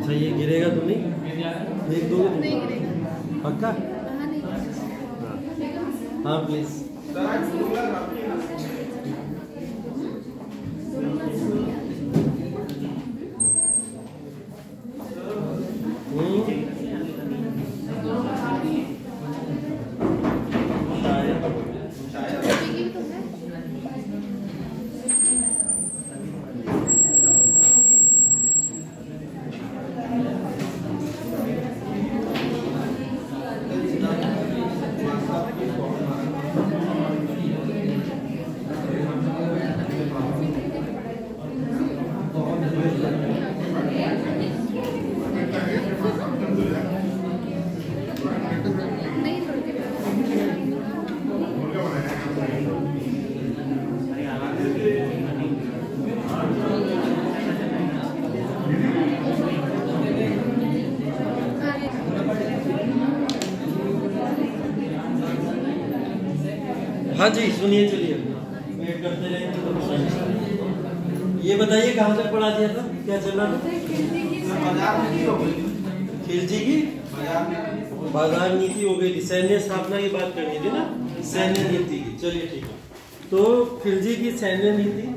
अच्छा ये गिरेगा तो नहीं? एक दो नहीं गिरेगा पक्का? नहीं। हाँ प्लीज। हाँ जी सुनिए, चलिए वेट करते रहेंगे तो। ये बताइए कहाँ तक पढ़ा दिया था, क्या चल रहा था? खिलजी की बाजार नीति हो गई थी, सैन्य स्थापना की बात करनी थी ना, सैन्य नीति की। चलिए ठीक है, तो खिलजी की सैन्य नीति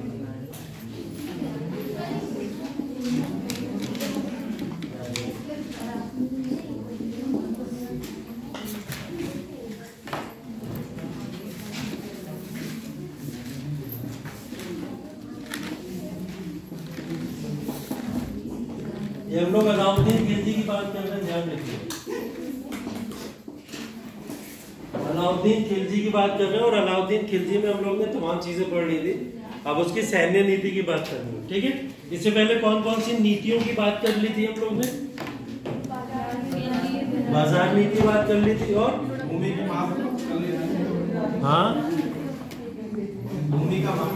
ये हम लोग अलाउद्दीन खिलजी की बात कर रहे हैं, ध्यान रखिए। अलाउद्दीन खिलजी की बात कर रहे हैं और अलाउद्दीन खिलजी में हम लोग ने तमाम चीजें पढ़ ली थी। अब उसकी सैन्य नीति की बात करनी है, ठीक है। इससे पहले कौन कौन सी नीतियों की बात कर ली थी हम लोग ने? बाजार नीति की बात कर ली थी, और भूमि की माप कर ली थी। हाँ भूमि का माप।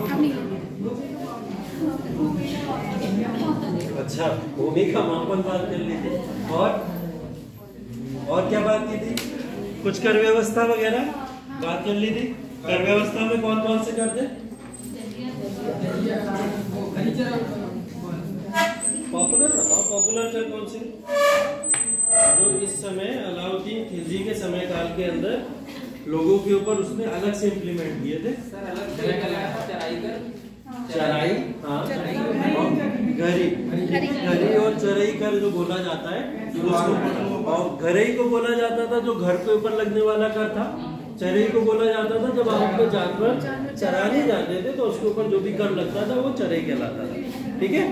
अच्छा, भूमि का मापन बात कर ली थी, और क्या बात की थी? कुछ कर व्यवस्था वगैरह बात कर ली थी। कर व्यवस्था में कौन कौन से कर थे? पॉपुलर बताओ, पॉपुलर कर कौन से? जो इस समय अलाउद्दीन खिलजी के समय काल के अंदर लोगों के ऊपर उसने अलग से इम्प्लीमेंट किए थे। चराई, हाँ, घरी और चराई कर जो बोला जाता है उसको, और घरई को बोला जाता था जो घर के ऊपर लगने वाला कर था। चराई को बोला जाता था जब आप अपने जानवर चराने जाते थे तो उसके ऊपर जो भी कर लगता था वो चराई कहलाता था, ठीक है।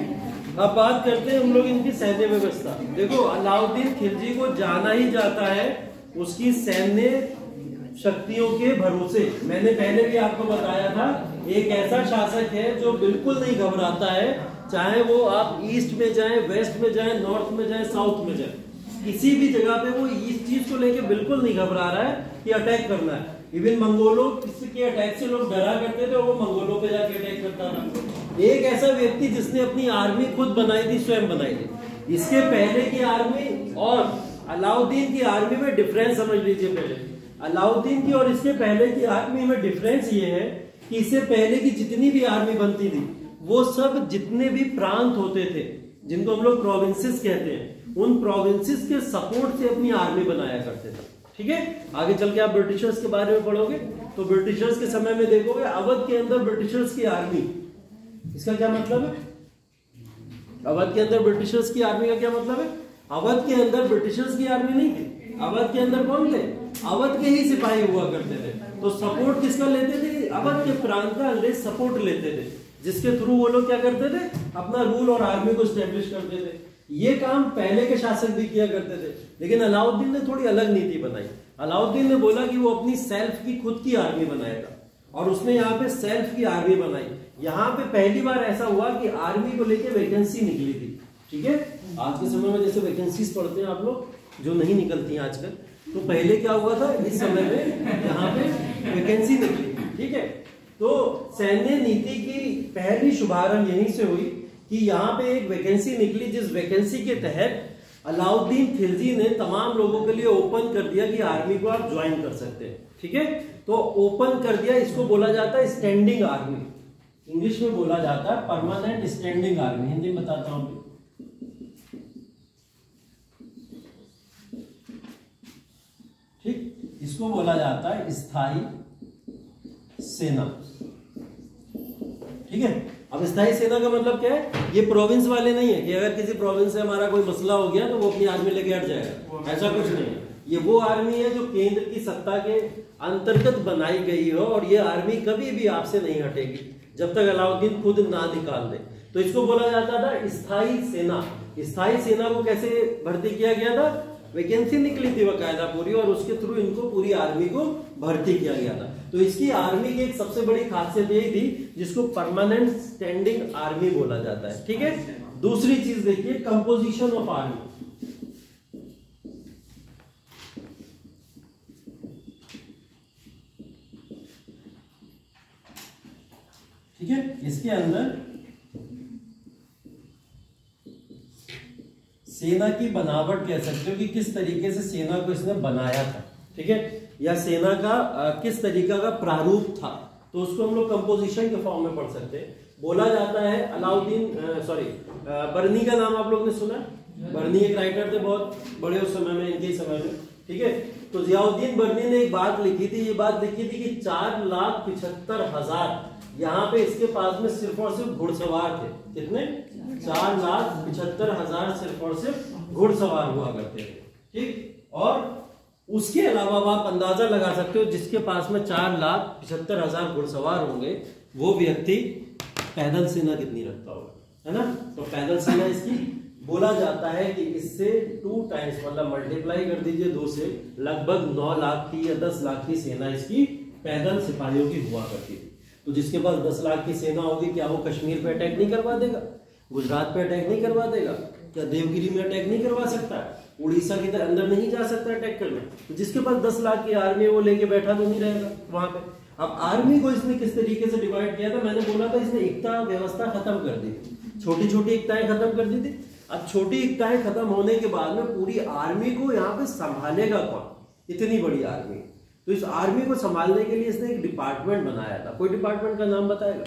अब बात करते हैं हम लोग इनकी सैन्य व्यवस्था। देखो अलाउद्दीन खिलजी को जाना ही जाता है उसकी सैन्य शक्तियों के भरोसे। मैंने पहले भी आपको बताया था, एक ऐसा शासक है जो बिल्कुल नहीं घबराता है, चाहे वो आप ईस्ट में जाएं, वेस्ट में जाएं, नॉर्थ में जाएं, साउथ में जाएं, किसी भी जगह पे वो इस चीज को लेके बिल्कुल नहीं घबरा रहा है कि अटैक करना है। इवन मंगोलों के अटैक से लोग डरा करते थे और वो मंगोलों पे जाके अटैक करता था। एक ऐसा व्यक्ति जिसने अपनी आर्मी खुद बनाई थी, स्वयं बनाई थी। इसके पहले की आर्मी और अलाउद्दीन की आर्मी में डिफरेंस समझ लीजिए। पहले अलाउद्दीन की और इसके पहले की आर्मी में डिफरेंस ये है कि इससे पहले की जितनी भी आर्मी बनती थी वो सब जितने भी प्रांत होते थे, जिनको हम लोग प्रोविंसेस कहते हैं, उन प्रोविंसेस के सपोर्ट से अपनी आर्मी बनाया करते थे, ठीक है। आगे चल के आप ब्रिटिशर्स के बारे में पढ़ोगे तो ब्रिटिशर्स के समय में देखोगे अवध के अंदर ब्रिटिशर्स की आर्मी, इसका क्या मतलब है? अवध के अंदर ब्रिटिशर्स की आर्मी का क्या मतलब है? अवध के अंदर ब्रिटिशर्स की आर्मी नहीं थी। अवध के अंदर कौन थे? अवध के ही सिपाही हुआ करते थे। तो सपोर्ट किसका लेते थे? अवध के प्रांत का अंग्रेज सपोर्ट लेते थे, जिसके थ्रू वो लोग क्या करते थे? अपना रूल और आर्मी को स्टैब्लिश करते थे। ये काम पहले के शासक भी किया करते थे, लेकिन अलाउद्दीन ने थोड़ी अलग नीति बनाई। अलाउद्दीन ने बोला कि वो अपनी सेल्फ की खुद की आर्मी बनाएगा, और उसने यहाँ पे सेल्फ की आर्मी बनाई। यहाँ पे पहली बार ऐसा हुआ कि आर्मी को लेके वैकेंसी निकली थी, ठीक है। आज के समय में जैसे वैकेंसीज पढ़ते हैं आप लोग, जो नहीं निकलती हैं आजकल, तो पहले क्या हुआ था, इस समय में यहाँ पे वैकेंसी निकली, ठीक है। तो सैन्य नीति की पहली शुभारंभ यहीं से हुई कि यहाँ पे एक वैकेंसी निकली, जिस वैकेंसी के तहत अलाउद्दीन खिलजी ने तमाम लोगों के लिए ओपन कर दिया कि आर्मी को आप ज्वाइन कर सकते हैं, ठीक है। तो ओपन कर दिया, इसको बोला जाता है स्टैंडिंग आर्मी, इंग्लिश में बोला जाता है परमानेंट स्टैंडिंग आर्मी, हिंदी में बताता हूँ। इसको बोला जाता है स्थायी सेना। ठीक है, अब स्थायी सेना का मतलब क्या है? ये प्रोविंस वाले नहीं है कि अगर किसी प्रोविंस से हमारा कोई मसला हो गया तो वो अपनी आर्मी लेके हट जाएगा, ऐसा कुछ नहीं है। ये वो आर्मी है जो केंद्र की सत्ता के अंतर्गत बनाई गई हो, और ये आर्मी कभी भी आपसे नहीं हटेगी जब तक अलाउद्दीन खुद ना निकाल दे। तो इसको बोला जाता था स्थायी सेना। स्थायी सेना को कैसे भर्ती किया गया था? वैकेंसी निकली थी बकायदा पूरी, और उसके थ्रू इनको पूरी आर्मी को भर्ती किया गया था। तो इसकी आर्मी की एक सबसे बड़ी खासियत यही थी जिसको परमानेंट स्टैंडिंग आर्मी बोला जाता है। ठीक है, दूसरी चीज देखिए, कंपोजिशन ऑफ आर्मी। ठीक है, इसके अंदर सेना की बनावट कह सकते हो कि किस तरीके से सेना को इसने बनाया था। ठीक है, या सेना का किस तरीका का प्रारूप था, तो उसको हम लोग कंपोजिशन के फॉर्म में पढ़ सकते हैं। बोला जाता है अलाउद्दीन बर्नी का नाम आप लोग ने सुना? बर्नी एक राइटर थे बहुत बड़े उस समय में, इनके समय में। ठीक है, तो जियाउद्दीन बर्नी ने एक बात लिखी थी, ये बात लिखी थी कि 4,75,000 यहाँ पे इसके पास में सिर्फ और सिर्फ घुड़सवार थे। कितने? 4,75,000 सिर्फ और सिर्फ घुड़सवार हुआ करते थे। ठीक, और उसके अलावा आप अंदाजा लगा सकते हो जिसके पास में 4,75,000 घुड़सवार होंगे वो व्यक्ति पैदल सेना कितनी रखता होगा, है ना? तो पैदल सेना इसकी बोला जाता है कि इससे 2 टाइम्स मतलब मल्टीप्लाई कर दीजिए 2 से, लगभग 9 लाख की या 10 लाख की सेना इसकी पैदल सिपाहियों की हुआ करती थी। तो जिसके पास 10 लाख की सेना होगी, क्या वो कश्मीर पे अटैक नहीं करवा देगा? गुजरात पे अटैक नहीं करवा देगा? क्या देवगिरी में अटैक नहीं करवा सकता है? उड़ीसा के अंदर नहीं जा सकता अटैक करने? तो जिसके पास 10 लाख की आर्मी है वो लेके बैठा तो नहीं रहेगा वहां पे। अब आर्मी को इसने किस तरीके से डिवाइड किया था? मैंने बोला था इसने एकता व्यवस्था खत्म कर दी, छोटी छोटी एकताएं खत्म कर दी थी। अब छोटी एकताएं खत्म होने के बाद में पूरी आर्मी को यहाँ पे संभालेगा कौन? इतनी बड़ी आर्मी। तो इस आर्मी को संभालने के लिए इसने एक डिपार्टमेंट बनाया था। कोई डिपार्टमेंट का नाम बताएगा?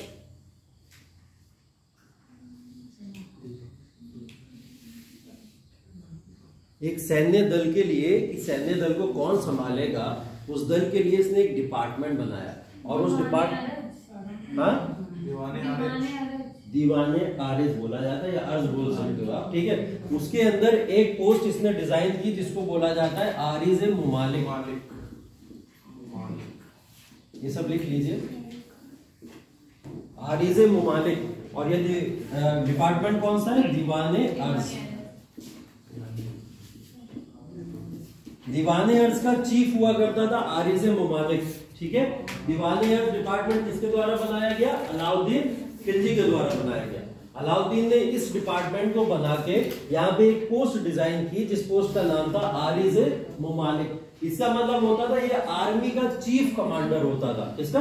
एक सैन्य दल के लिए कि सैन्य दल को कौन संभालेगा, उस दल के लिए इसने एक डिपार्टमेंट बनाया। और उस दीवाने आरिज बोला जाता है या अर्ज बोल सकते हो आप। ठीक है, उसके अंदर एक पोस्ट इसने डिजाइन की जिसको बोला जाता है आरिज मुमालिक। ये सब लिख लीजिए, आरिज मुमालिक। और ये डिपार्टमेंट कौन सा है? दीवाने अर्ज। दीवाने अर्ज का चीफ हुआ करता था आरिज मुमालिक। ठीक है, दीवाने अर्ज डिपार्टमेंट किसके द्वारा बनाया गया? अलाउद्दीन खिलजी के द्वारा बनाया गया। अलाउद्दीन ने इस डिपार्टमेंट को बना के यहाँ पे एक पोस्ट डिजाइन की जिस पोस्ट का नाम था आरिज मुमालिक। इसका मतलब होता था ये आर्मी का चीफ कमांडर होता था। इसका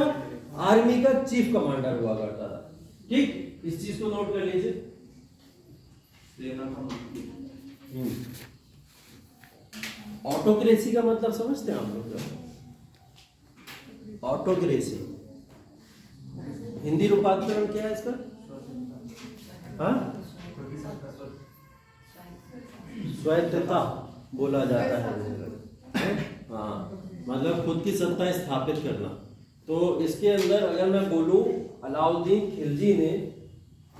आर्मी का चीफ कमांडर हुआ करता था। ठीक, इस चीज को नोट कर लीजिए। ऑटोक्रेसी का मतलब समझते हैं आप लोग? ऑटोक्रेसी हिंदी रूपांतरण क्या है इसका? स्वायत्तता बोला जाता है। हाँ, मतलब खुद की सत्ता स्थापित करना। तो इसके अंदर अगर मैं बोलूं अलाउद्दीन खिलजी ने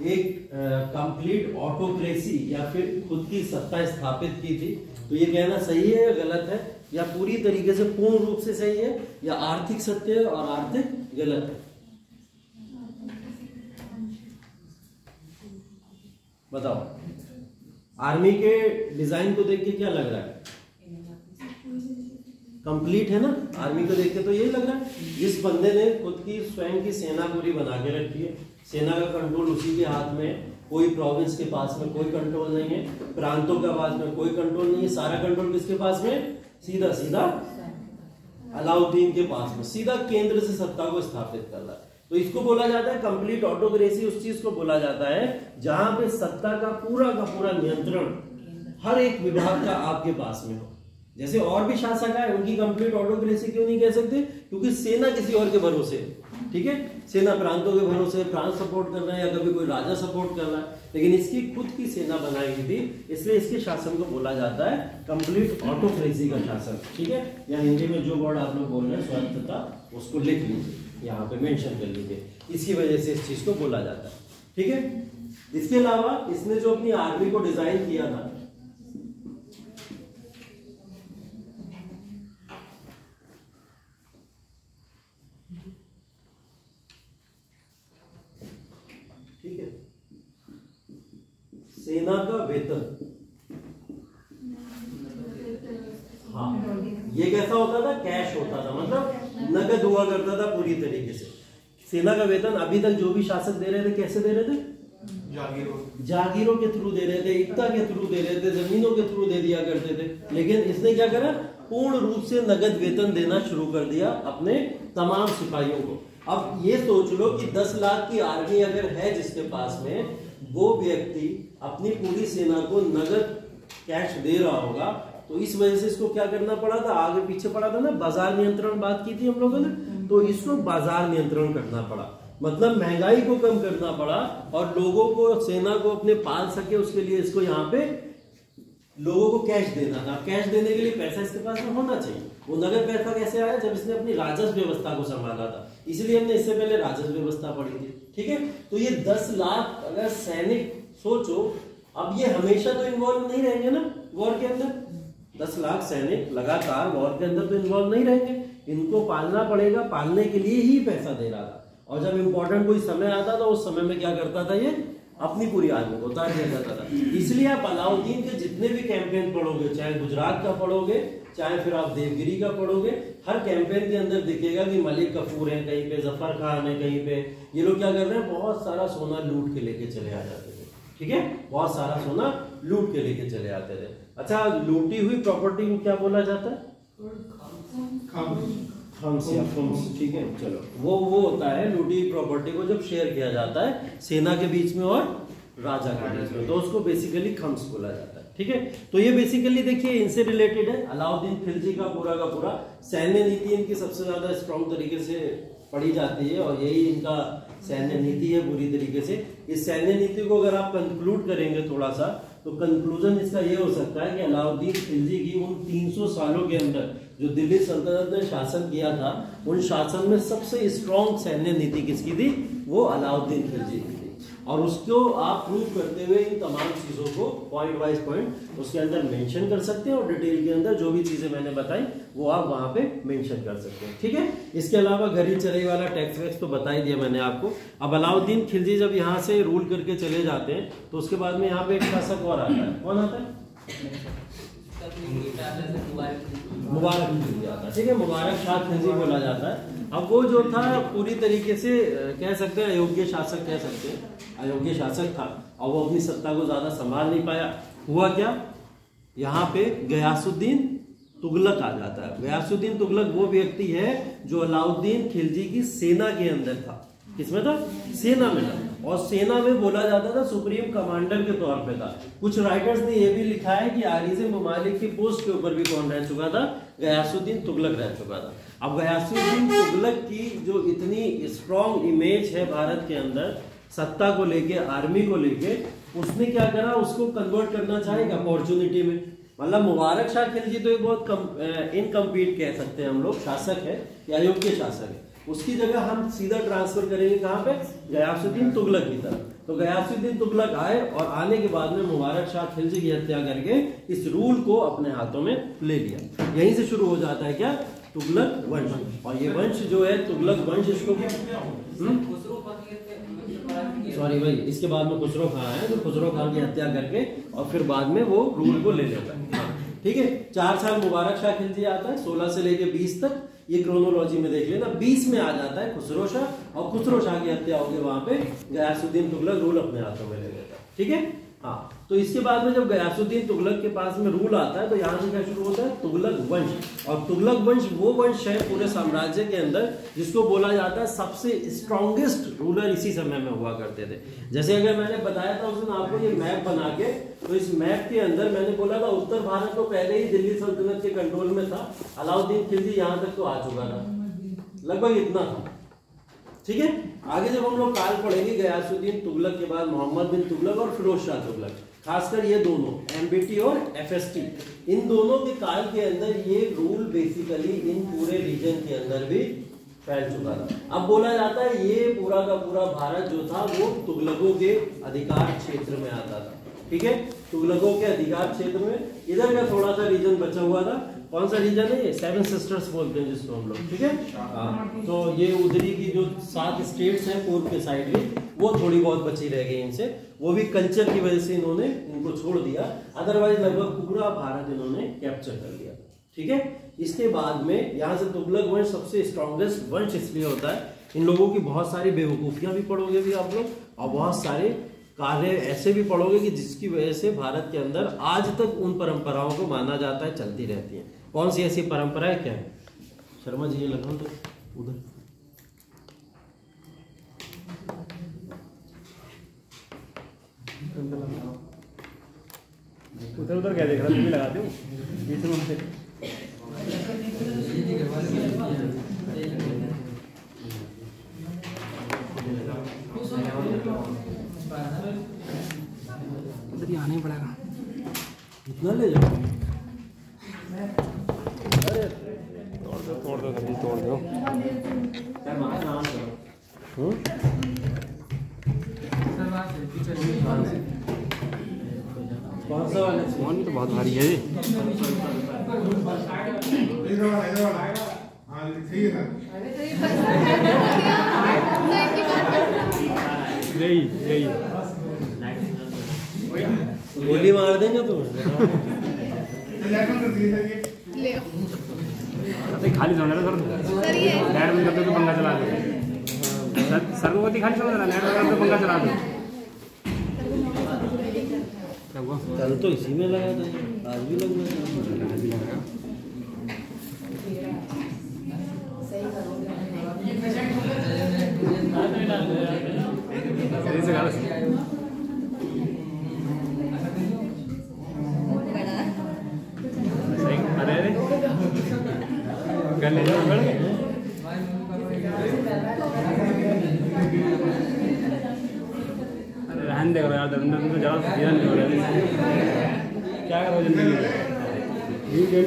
एक कंप्लीट ऑटोक्रेसी या फिर खुद की सत्ता स्थापित की थी, तो ये कहना सही है या गलत है? या पूरी तरीके से पूर्ण रूप से सही है, या आर्थिक सत्य है और आर्थिक गलत है? बताओ। आर्मी के डिजाइन को देख के क्या लग रहा है? कंप्लीट है ना? आर्मी को देख के तो यही लग रहा है जिस बंदे ने खुद की स्वयं की सेना पूरी बना के रखी है, सेना का कंट्रोल उसी के हाथ में, कोई प्रोविंस के पास में कोई कंट्रोल नहीं है, प्रांतों के पास में कोई कंट्रोल नहीं है, सारा कंट्रोल किसके पास में? सीधा सीधा अलाउद्दीन के पास में, सीधा केंद्र से सत्ता को स्थापित कर रहा है। तो इसको बोला जाता है कंप्लीट ऑटोक्रेसी। उस चीज को बोला जाता है जहां पे सत्ता का पूरा नियंत्रण हर एक विभाग का आपके पास में हो। जैसे और भी शासक आए उनकी कंप्लीट ऑटोक्रेसी क्यों नहीं कह सकते, क्योंकि सेना किसी और के भरोसे है, ठीक है, सेना प्रांतों के भरोसे, प्रांत सपोर्ट कर रहे हैं या कभी कोई राजा सपोर्ट कर रहा है, लेकिन इसकी खुद की सेना बनाई हुई थी, इसलिए इसके शासन को बोला जाता है कंप्लीट ऑटोक्रेसी का शासन, ठीक है। या हिंदी में जो वर्ड आप लोग बोल रहे हैं स्वायत्तता, उसको लिख लीजिए, यहाँ पे मेंशन कर लीजिए, इसकी वजह से इस चीज को बोला जाता है, ठीक है। इसके अलावा इसने जो अपनी आर्मी को डिजाइन किया था, ठीक है, सेना का वेतन, हाँ, ये कैसा होता था, कैश होता था, मतलब नगद हुआ करता था पूरी तरीके से। सेना का वेतन अभी तक जो भी शासक दे रहे थे कैसे दे रहे थे, जागीरों के थ्रू दे रहे थे, इक्ता के थ्रू दे रहे थे, जमीनों के थ्रू दे दिया करते थे, लेकिन इसने क्या करा, पूर्ण रूप से नगद वेतन देना शुरू कर दिया अपने तमाम सिपाहियों को। अब ये सोच लो कि 10 लाख की आर्मी अगर है जिसके पास में, वो व्यक्ति अपनी पूरी सेना को नगद कैश दे रहा होगा, तो इस वजह से इसको क्या करना पड़ा था, आगे पीछे पड़ा था ना, बाजार नियंत्रण बात की थी हम लोगों ने, तो इसको बाजार नियंत्रण करना पड़ा, मतलब महंगाई को कम करना पड़ा और लोगों को, सेना को अपने पाल सके उसके लिए इसको यहाँ पे लोगों को कैश देना था। कैश देने के लिए पैसा इसके पास में होना चाहिए। वो नगद पैसा कैसे आया, जब इसने अपनी राजस्व व्यवस्था को संभाला था, इसलिए हमने इससे पहले राजस्व व्यवस्था पढ़ी थी, ठीक है। तो ये 10 लाख अगर सैनिक सोचो, अब ये हमेशा तो इन्वॉल्व नहीं रहेंगे ना वॉर के अंदर, 10 लाख सैनिक लगातार वॉर के अंदर तो इन्वॉल्व नहीं रहेंगे, इनको पालना पड़ेगा, पालने के लिए ही पैसा दे रहा था। और जब इंपॉर्टेंट कोई समय आता था, उस समय में क्या करता था, ये अपनी पूरी आर्मी को उतार दिया जाता था। इसलिए आप अलाउद्दीन के जितने भी कैंपेन पढ़ोगे, चाहे गुजरात का पढ़ोगे, चाहे फिर आप देवगिरी का पढ़ोगे, हर कैंपेन के अंदर दिखेगा कि मलिक कफूर है कहीं पे, जफर खान है कहीं पे, ये लोग क्या कर रहे हैं, बहुत सारा सोना लूट के लेके चले आ जाते थे, ठीक है, बहुत सारा सोना लूट के लेके चले आते थे। अच्छा, लूटी हुई प्रॉपर्टी को क्या बोला जाता है, खम्स या खुम्स, ठीक है, चलो वो होता है लूटी प्रॉपर्टी को जब शेयर किया जाता है सेना के बीच में और राजा के बीच में, तो उसको बेसिकली खम्स बोला जाता है, ठीक है। तो ये बेसिकली देखिए इनसे रिलेटेड है, अलाउद्दीन खिलजी का पूरा सैन्य नीति इनकी सबसे ज्यादा स्ट्रॉन्ग तरीके से पढ़ी जाती है और यही इनका सैन्य नीति है पूरी तरीके से। इस सैन्य नीति को अगर आप कंक्लूड करेंगे थोड़ा सा, तो कंक्लूजन इसका ये हो सकता है कि अलाउद्दीन खिलजी की उन 300 सालों के अंदर जो दिल्ली सल्तनत ने शासन किया था, उन शासन में सबसे स्ट्रॉन्ग सैन्य नीति किसकी थी, वो अलाउद्दीन खिलजी की थी। और उसको आप प्रूव करते हुए इन तमाम चीजों को पॉइंट वाइज पॉइंट उसके अंदर मेंशन कर सकते हैं और डिटेल के अंदर जो भी चीजें मैंने बताई वो आप वहां पे मेंशन कर सकते हैं, ठीक है। इसके अलावा घड़ी चढ़ाई वाला टैक्स वैक्स तो बता ही दिया मैंने आपको। अब अलाउद्दीन खिलजी जब यहाँ से रूल करके चले जाते हैं, तो उसके बाद में यहाँ पे एक शासक और आता है, कौन आता है, मुबारक खिलजी आता है, ठीक है, मुबारक शाह खिलजी बोला जाता है। अब वो जो था पूरी तरीके से कह सकते हैं अयोग्य शासक, कह सकते हैं अयोग्य शासक था और वो अपनी सत्ता को ज्यादा संभाल नहीं पाया। हुआ क्या, यहाँ पे गयासुद्दीन तुगलक आ जाता है। गयासुद्दीन तुगलक वो व्यक्ति है जो अलाउद्दीन खिलजी की सेना के अंदर था। किसमें था, सेना में था, और सेना में बोला जाता था सुप्रीम कमांडर के तौर पे था। कुछ राइटर्स ने यह भी लिखा है कि आरिज़ ममालिक की पोस्ट के ऊपर भी कौन रह चुका था, गयासुद्दीन तुगलक रह चुका था। अब गयासुद्दीन तुगलक की जो इतनी स्ट्रॉन्ग इमेज है भारत के अंदर सत्ता को लेके, आर्मी को लेके, उसने क्या करा, उसको कन्वर्ट करना चाहेगा अपॉर्चुनिटी में। मतलब मुबारक शाह खिलजी तो एक बहुत इनकम्पीट कह सकते हैं हम लोग, शासक है या अयोग्य शासक है, उसकी जगह हम सीधा ट्रांसफर करेंगे कहाँ पे, गयासुद्दीन तुगलक की तरफ। तो गयासुद्दीन तुगलक आए और आने के बाद में मुबारक शाह खिलजी की हत्या करके इस रूल को अपने हाथों में ले लिया। यहीं से शुरू हो जाता है क्या, तुगलक वंश। और ये वंश जो है तुगलक वंश, इसको सॉरी भाई, इसके बाद में खुसरो खान है, तो खुसरो खान की हत्या करके और फिर बाद में वो रूल को ले लेता है, ठीक है। 4 साल मुबारक शाह खिलजी आता है, 16 से लेके 20 तक, ये क्रोनोलॉजी में देख लेना। 20 में आ जाता है खुसरो शाह, और खुसरो शाह की हत्या होगी, वहां पे गयासुद्दीन तुगलक रूल अपने हाथों में ले लेता है, ठीक है। हाँ, तो इसके बाद में जब गयासुद्दीन तुगलक के पास में रूल आता है तो यहाँ से क्या शुरू होता है, तुगलक वंश। और तुगलक वंश वो वंश है पूरे साम्राज्य के अंदर जिसको बोला जाता है सबसे स्ट्रॉन्गेस्ट रूलर इसी समय में हुआ करते थे। जैसे अगर मैंने बताया था उस दिन आपको ये मैप बना के, तो इस मैप के अंदर मैंने बोला था उत्तर भारत तो पहले ही दिल्ली सल्तनत के कंट्रोल में था, अलाउद्दीन खिलजी यहाँ तक तो आ चुका था, लगभग इतना था। ठीक है, आगे जब हम लोग काल पढ़ेंगे गयासुद्दीन तुगलक के बाद मोहम्मद बिन तुगलक और फिरोज शाह तुगलक, खासकर ये दोनों एमबीटी और एफएसटी, इन दोनों के काल के अंदर ये रूल बेसिकली इन पूरे रीजन के अंदर भी फैल चुका था। अब बोला जाता है ये पूरा का पूरा भारत जो था वो तुगलकों के अधिकार क्षेत्र में आता था। ठीक है, तुगलकों के अधिकार क्षेत्र में इधर का थोड़ा सा रीजन बचा हुआ था। कौन सा रीजन है ये, सेवन सिस्टर्स बोलते हैं जिसको हम लोग। ठीक है, तो ये उधरी की जो 7 स्टेट्स हैं पूर्व के साइड में, वो थोड़ी बहुत बची रह गई इनसे, वो भी कल्चर की वजह से इन्होंने इनको छोड़ दिया, अदरवाइज लगभग पूरा भारत इन्होंने कैप्चर कर लिया। ठीक है, इसके बाद में यहाँ से तुगलक वंश सबसे स्ट्रॉन्गेस्ट वंश इसलिए होता है, इन लोगों की बहुत सारी बेवकूफियां भी पढ़ोगे भी आप लोग, और बहुत सारे कार्य ऐसे भी पढ़ोगे कि जिसकी वजह से भारत के अंदर आज तक उन परंपराओं को माना जाता है, चलती रहती है। कौन सी ऐसी परंपराएं क्या है, शर्मा जी ये लगाओ तो उधर। उधर उधर क्या देख रहा, तुम भी लगाते हो बीच में से। उधर ही आना ही पड़ेगा, इतना ले जाओ। तोड़ दो सब्जी तोड़ दो। कौन सा वाला फोन भी तो बहुत भारी है जी। यही गोली मार देंगे तो खाली समझ रहा सर, लाइट बंद कर दो तो पंखा चला दो। सर को खाली समझ रहा, लाइट बंद कर दो पंखा चला दो। कल तो इसी में लगा था, आज भी लगना चाहिए। आज भी लगा सही से गाना सही। अरे अरे गले रहन दे यार, अंदर तो जरा ध्यान नहीं हो रहा क्या करो जिंदगी ठीक है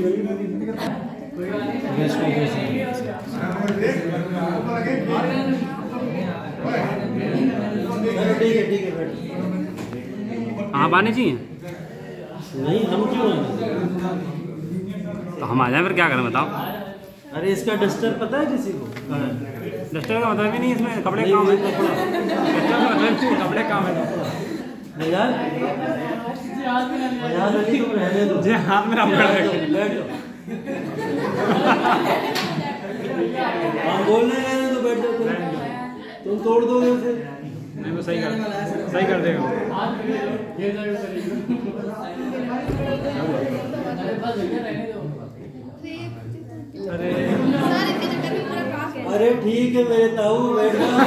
आप आने चाहिए। नहीं, हम क्यों आने? तो हम आ जाए फिर क्या करें बताओ। अरे इसका डस्टर पता है किसी को? डस्टर का मतलब भी नहीं, इसमें कपड़े काम है। कपड़े काम है नहीं यार, तुम रहने दो। जी हाथ में आप बैठ जाओ। हम बोल रहे हैं तो बैठ जाओ, तुम तोड़ दोगे उसे। नहीं वो सही कर देगा। अरे ठीक है मेरे ताऊ, बैठ जाओ।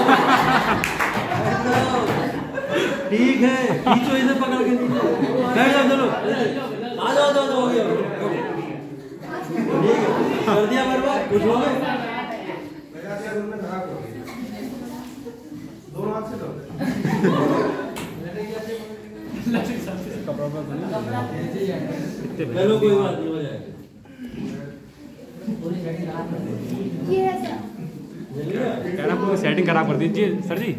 ठीक है, खींचो इसे पकड़ के, बैठ जाओ चलो, आ जाओ हो गया। ठीक है, कर दिया बर्बाद, कुछ हो गए। चलो कोई बात नहीं, हो जाएगा। कह रहा पूरी सेटिंग खराब कर दीजिए सर जी।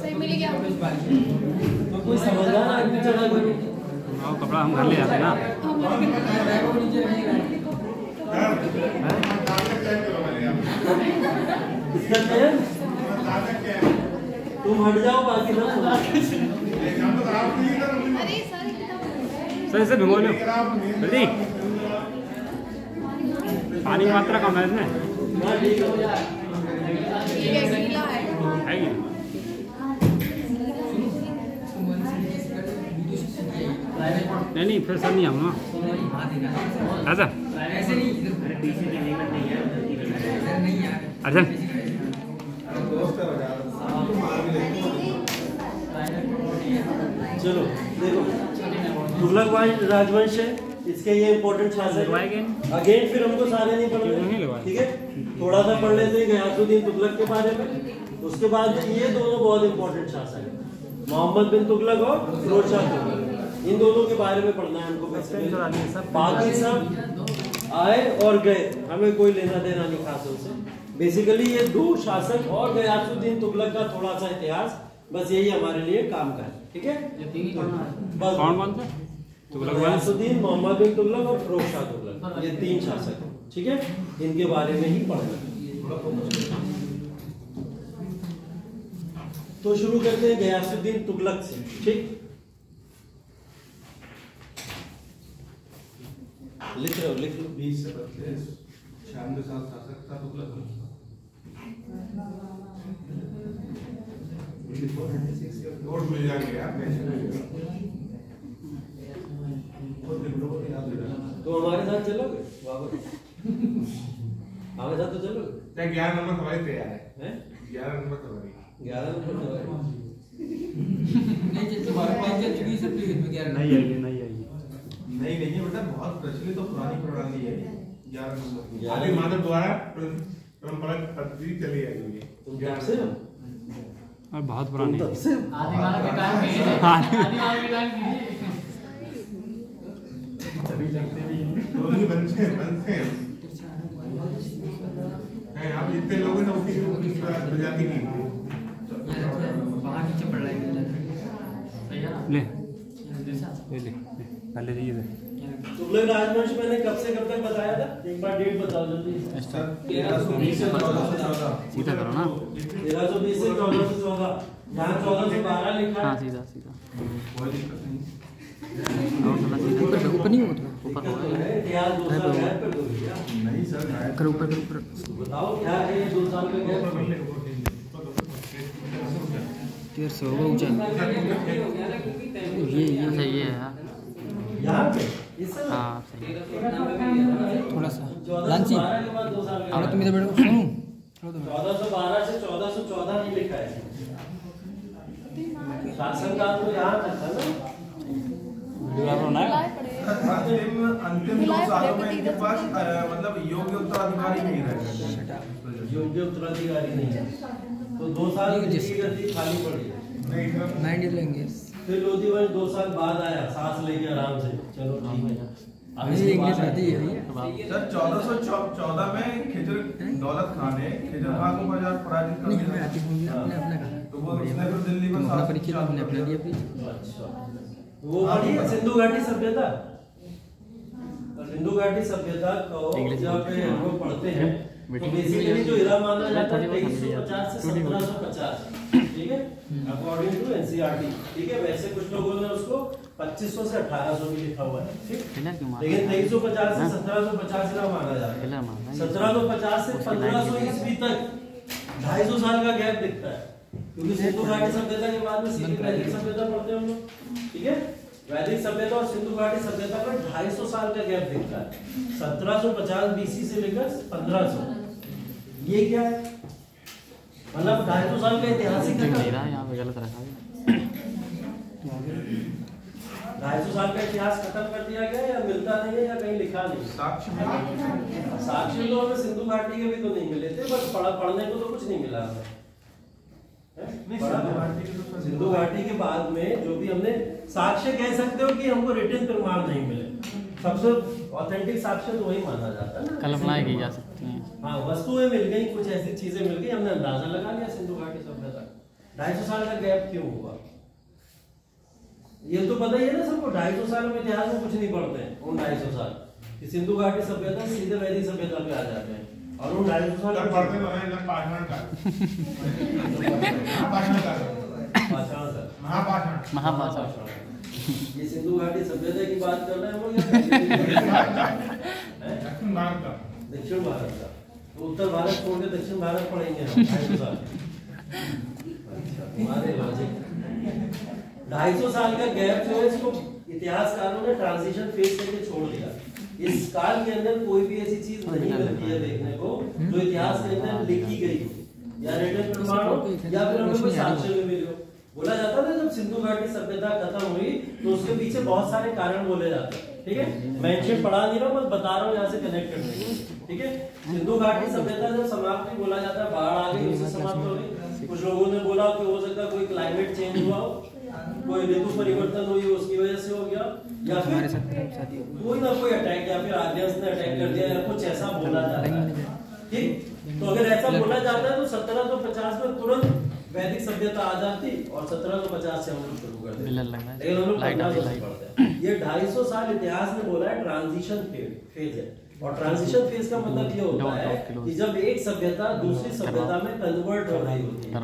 सही मिल गया। तो कोई समझदार आदमी चला करो। कपड़ा हम घर ले जाते हैं ना। तुम हट जाओ, बाकी ना सर से भिगो लो जल्दी। पानी की मात्रा कम है इसमें। नहीं फिर सर नहीं आऊँगा ऐसा अर्जन चलो देखो, तुगलक राजवंश है, इसके ये इंपॉर्टेंट शासक अगेन फिर हमको सारे नहीं पढ़ने, ठीक है, थोड़ा सा पढ़ लेते हैं गयासुद्दीन तुगलक के बारे में। उसके बाद ये दोनों बहुत इंपॉर्टेंट शासक है, मोहम्मद बिन तुगलक और फिरोज शाह तुगलक, इन दोनों के बारे में पढ़ना है हमको। बाकी सब आए और गए, हमें कोई लेना देना नहीं खास उनसे। बेसिकली ये दो शासक और गयासुद्दीन तुगलक का थोड़ा सा इतिहास, बस यही हमारे लिए काम का है, ठीक है। बस कौन थे? गयासुद्दीन, मोहम्मद बिन तुगलक और फिरोज शाह तुगलक, ये तीन शासक हैं, ठीक है, इनके बारे में ही पढ़ना। तो शुरू करते हैं गयासुद्दीन तुगलक से, ठीक। लिख लो 20 से 25 96 साल शासक था तुगलक। नोट मिल जाएंगे आप, तो हमारे साथ चलोगे वापस? हमारे साथ तो चलोगे? 11 नंबर सवारी तैयार है, 11 नंबर सवारी 11 नंबर नहीं आएगी नहीं है बेटा, बहुत प्रचलित और पुरानी प्रणाली है 11 नंबर। आगे माधव द्वारा परंपरा पद्धति चली आई है। तुम जब से हो? और बहुत पुरानी तब से बनते हैं आप जितने लोग हैं ना उसी प्रजाति की ले पहले ये तुगलक राजवंश मैंने कब से कब तक बताया था, एक बार डेट बताओ जल्दी। 1320 से 1414। सीधा करो ना, 1320 से 1414, यहाँ 1412 लिखा है। हाँ सीधा कोई दिक्कत नहीं, ऊपर नहीं होता, ऊपर इतिहास 2 साल गैप कर दो भैया। नहीं सर कर ऊपर बताओ क्या है ये 2 साल का गैप? 1300 होगा ऊंचा, ये सही है यहाँ पे इस हाँ सही थोड़ा सा 1412 के बाद 2 साल का तुम इधर बैठो, सुनो 1412 से 1414 नहीं लिखा है, शासनकाल तो यहाँ तक था ना। अंतिम 2 सालों में इनके पास मतलब योग्य उत्तराधिकारी नहीं रहेगा, योग्य उत्तराधिकारी नहीं है, तो 2 साल की गति खाली पड़ी है। 90 लेंगे। फिर लोधी वंश 2 साल बाद आया, सांस लेके आराम से, चलो ठीक है। अभी इंग्लिश आती है सर 1414 में खिजर दौलत खान ने खिजर खान को पराजित कर नहीं, दिया, आती होंगी अपने अपने का, तो वो उसने फिर दिल्ली में अपना परिचय अपने अपना दिया प्लीज। अच्छा, वो पढ़ी है सिंधु घाटी सभ्यता, सिंधु घाटी सभ्यता को जब हम लोग पढ़ते हैं तो बेसिकली जो इरा माना जाता है 2350 से 1750, ठीक है, अकॉर्डिंग टू एनसीईआरटी, ठीक है। वैसे कुछ लोगों ने उसको 2500 से 1800 भी लिखा हुआ है, ठीक, लेकिन 2350 से 1750 इरा माना जाता है। 1750 से 1500 ईस्वी तक 250 साल का गैप दिखता है, क्योंकि सिंधु घाटी सभ्यता के बाद में वैदिक सभ्यता पढ़ते हैं हम लोग, ठीक है। वैदिक सभ्यता और सिंधु घाटी सभ्यता में 250 साल का गैप दिखता है, 1750 बीसी से लेकर 1500। ये क्या है, मतलब 250 साल का इतिहास ही खत्म, यहाँ पे गलत रखा 250 साल का इतिहास खत्म कर दिया गया, या मिलता नहीं है या कहीं लिखा नहीं। साक्ष्य तो हमें सिंधु घाटी के भी तो नहीं मिले थे, बस पढ़ने को तो कुछ नहीं मिला हमें। सिंधु घाटी के बाद में जो भी हमने साक्ष्य कह सकते हो कि हमको रिटन प्रमाण नहीं मिले, सबसे ऑथेंटिक साक्ष्य तो वही माना जाता है ना, कल्पनाएं की जा सकती हैं। हाँ, वस्तुएं मिल गई, कुछ ऐसी चीजें मिल गई, हमने अंदाजा लगा लिया सिंधु घाटी सभ्यता। 250 साल का गैप क्यों हुआ, ये तो पता ही है ना सबको। 250 साल में इतिहास में कुछ नहीं पढ़ते हैं उन 250 साल कि सिंधु घाटी सभ्यता सीधे वैदिक सभ्यता पे आ जाते हैं, और उन 250 साल पढ़ते तो हैं महाभाषा ये सिंधु घाटी सभ्यता की बात कर रहे हैं वो, दक्षिण भारत का, तो उत्तर भारत छोड़ के दक्षिण भारत पढ़ेंगे हम 250 साल। अच्छा, तुम्हारे लॉजिक 250 साल का गैप जो है इसको इतिहासकारों ने ट्रांजिशन फेज करके छोड़ दिया। इस काल के अंदर कोई भी ऐसी चीज नहीं मिलती है देखने को जो इतिहास के अंदर लिखी गई हो या रिटन प्रमाण हो या फिर हमें कोई साक्ष्य में मिले हो। बोला जाता था जब सिंधु घाटी सभ्यता खत्म हुई तो उसके पीछे बहुत सारे कारण बोले जाते हैं, ठीक है। मैं इनसे पढ़ा नहीं रहा हूँ, बस बता रहा हूँ यहाँ से कनेक्ट करने के, ठीक है। सिंधु घाटी सभ्यता जब समाप्त हुई, बोला जाता है बाढ़ आ गई उससे समाप्त हो गई। कुछ लोगों ने बोला कि हो सकता है कोई क्लाइमेट चेंज हुआ हो, कोई ऋतु परिवर्तन हुई उसकी वजह से हो गया, या फिर कोई ना कोई अटैक या फिर आर्यंस ने अटैक कर दिया या कुछ ऐसा बोला जाता है, ठीक। तो अगर ऐसा बोला जाता है तो 1750 में तुरंत वैदिक सभ्यता आ जाती और 1750 से हम लोग शुरू कर देते, लेकिन हम लोग 1500 से पढ़ते हैं। ये 250 साल इतिहास में बोला है ट्रांजिशन फेज है। और ट्रांजिशन फेज का मतलब ये होता है कि जब एक सभ्यता दूसरी सभ्यता में कन्वर्ट हो रही होती है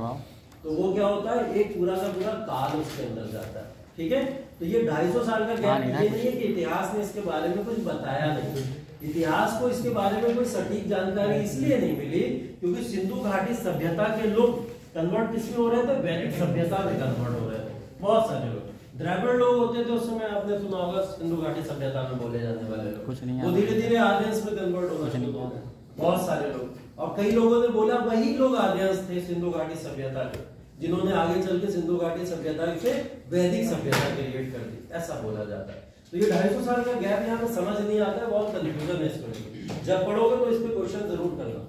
तो वो क्या होता है, एक पूरा का पूरा काल उसके अंदर जाता है, ठीक है। तो ये 250 साल का गैप ये नहीं है कि इतिहास ने इसके बारे में कुछ बताया नहीं। इतिहास को इसके बारे में कोई सटीक जानकारी इसलिए नहीं मिली क्योंकि सिंधु घाटी सभ्यता के लोग कन्वर्ट किसमें हो रहे थे, वैदिक सभ्यता में कन्वर्ट हो रहे थे। बहुत सारे लोग द्रविड़ लोग होते थे उस समय, आपने सुना होगा सिंधु घाटी सभ्यता में बोले जाने वाले लोग, वो धीरे धीरे आर्यंस में कन्वर्ट होना शुरू हो गए, बहुत सारे लोग। और कई लोगों ने बोला वही लोग आर्यंस थे सिंधु घाटी सभ्यता के, जिन्होंने आगे चल के सिंधु घाटी सभ्यता से वैदिक सभ्यता क्रिएट कर दी, ऐसा बोला जाता है। तो ये 250 साल का गैप यहाँ पे समझ नहीं आता है, बहुत कंफ्यूजन है इसमें। जब पढ़ोगे तो इस पे क्वेश्चन जरूर करना,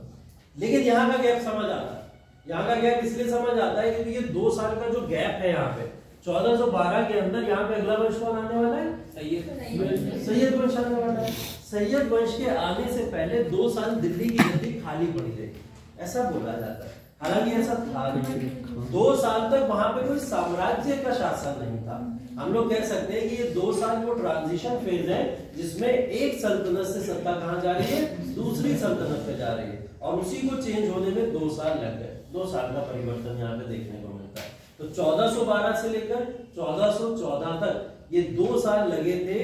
लेकिन यहाँ का गैप समझ आता है। यहाँ का गैप इसलिए समझ आता है क्योंकि ये 2 साल का जो गैप है यहाँ पे 1412 के अंदर, यहाँ पे अगला वंश कौन आने वाला है, सैयद वंश आने वाला है। सैयद वंश के आने से पहले 2 साल दिल्ली की गद्दी खाली पड़ी रही, ऐसा बोला जाता है। हालांकि ऐसा था नहीं, 2 साल तक वहां पे कोई साम्राज्य का शासन नहीं था। हम लोग कह सकते हैं कि ये 2 साल वो ट्रांजिशन फेज है जिसमें एक सल्तनत से सत्ता कहां जा रही है, दूसरी सल्तनत पे जा रही है, और उसी को चेंज होने में 2 साल लग गए। 2 साल का परिवर्तन यहाँ पे देखने को मिलता है। तो 1412 से लेकर 1414 तक ये 2 साल लगे थे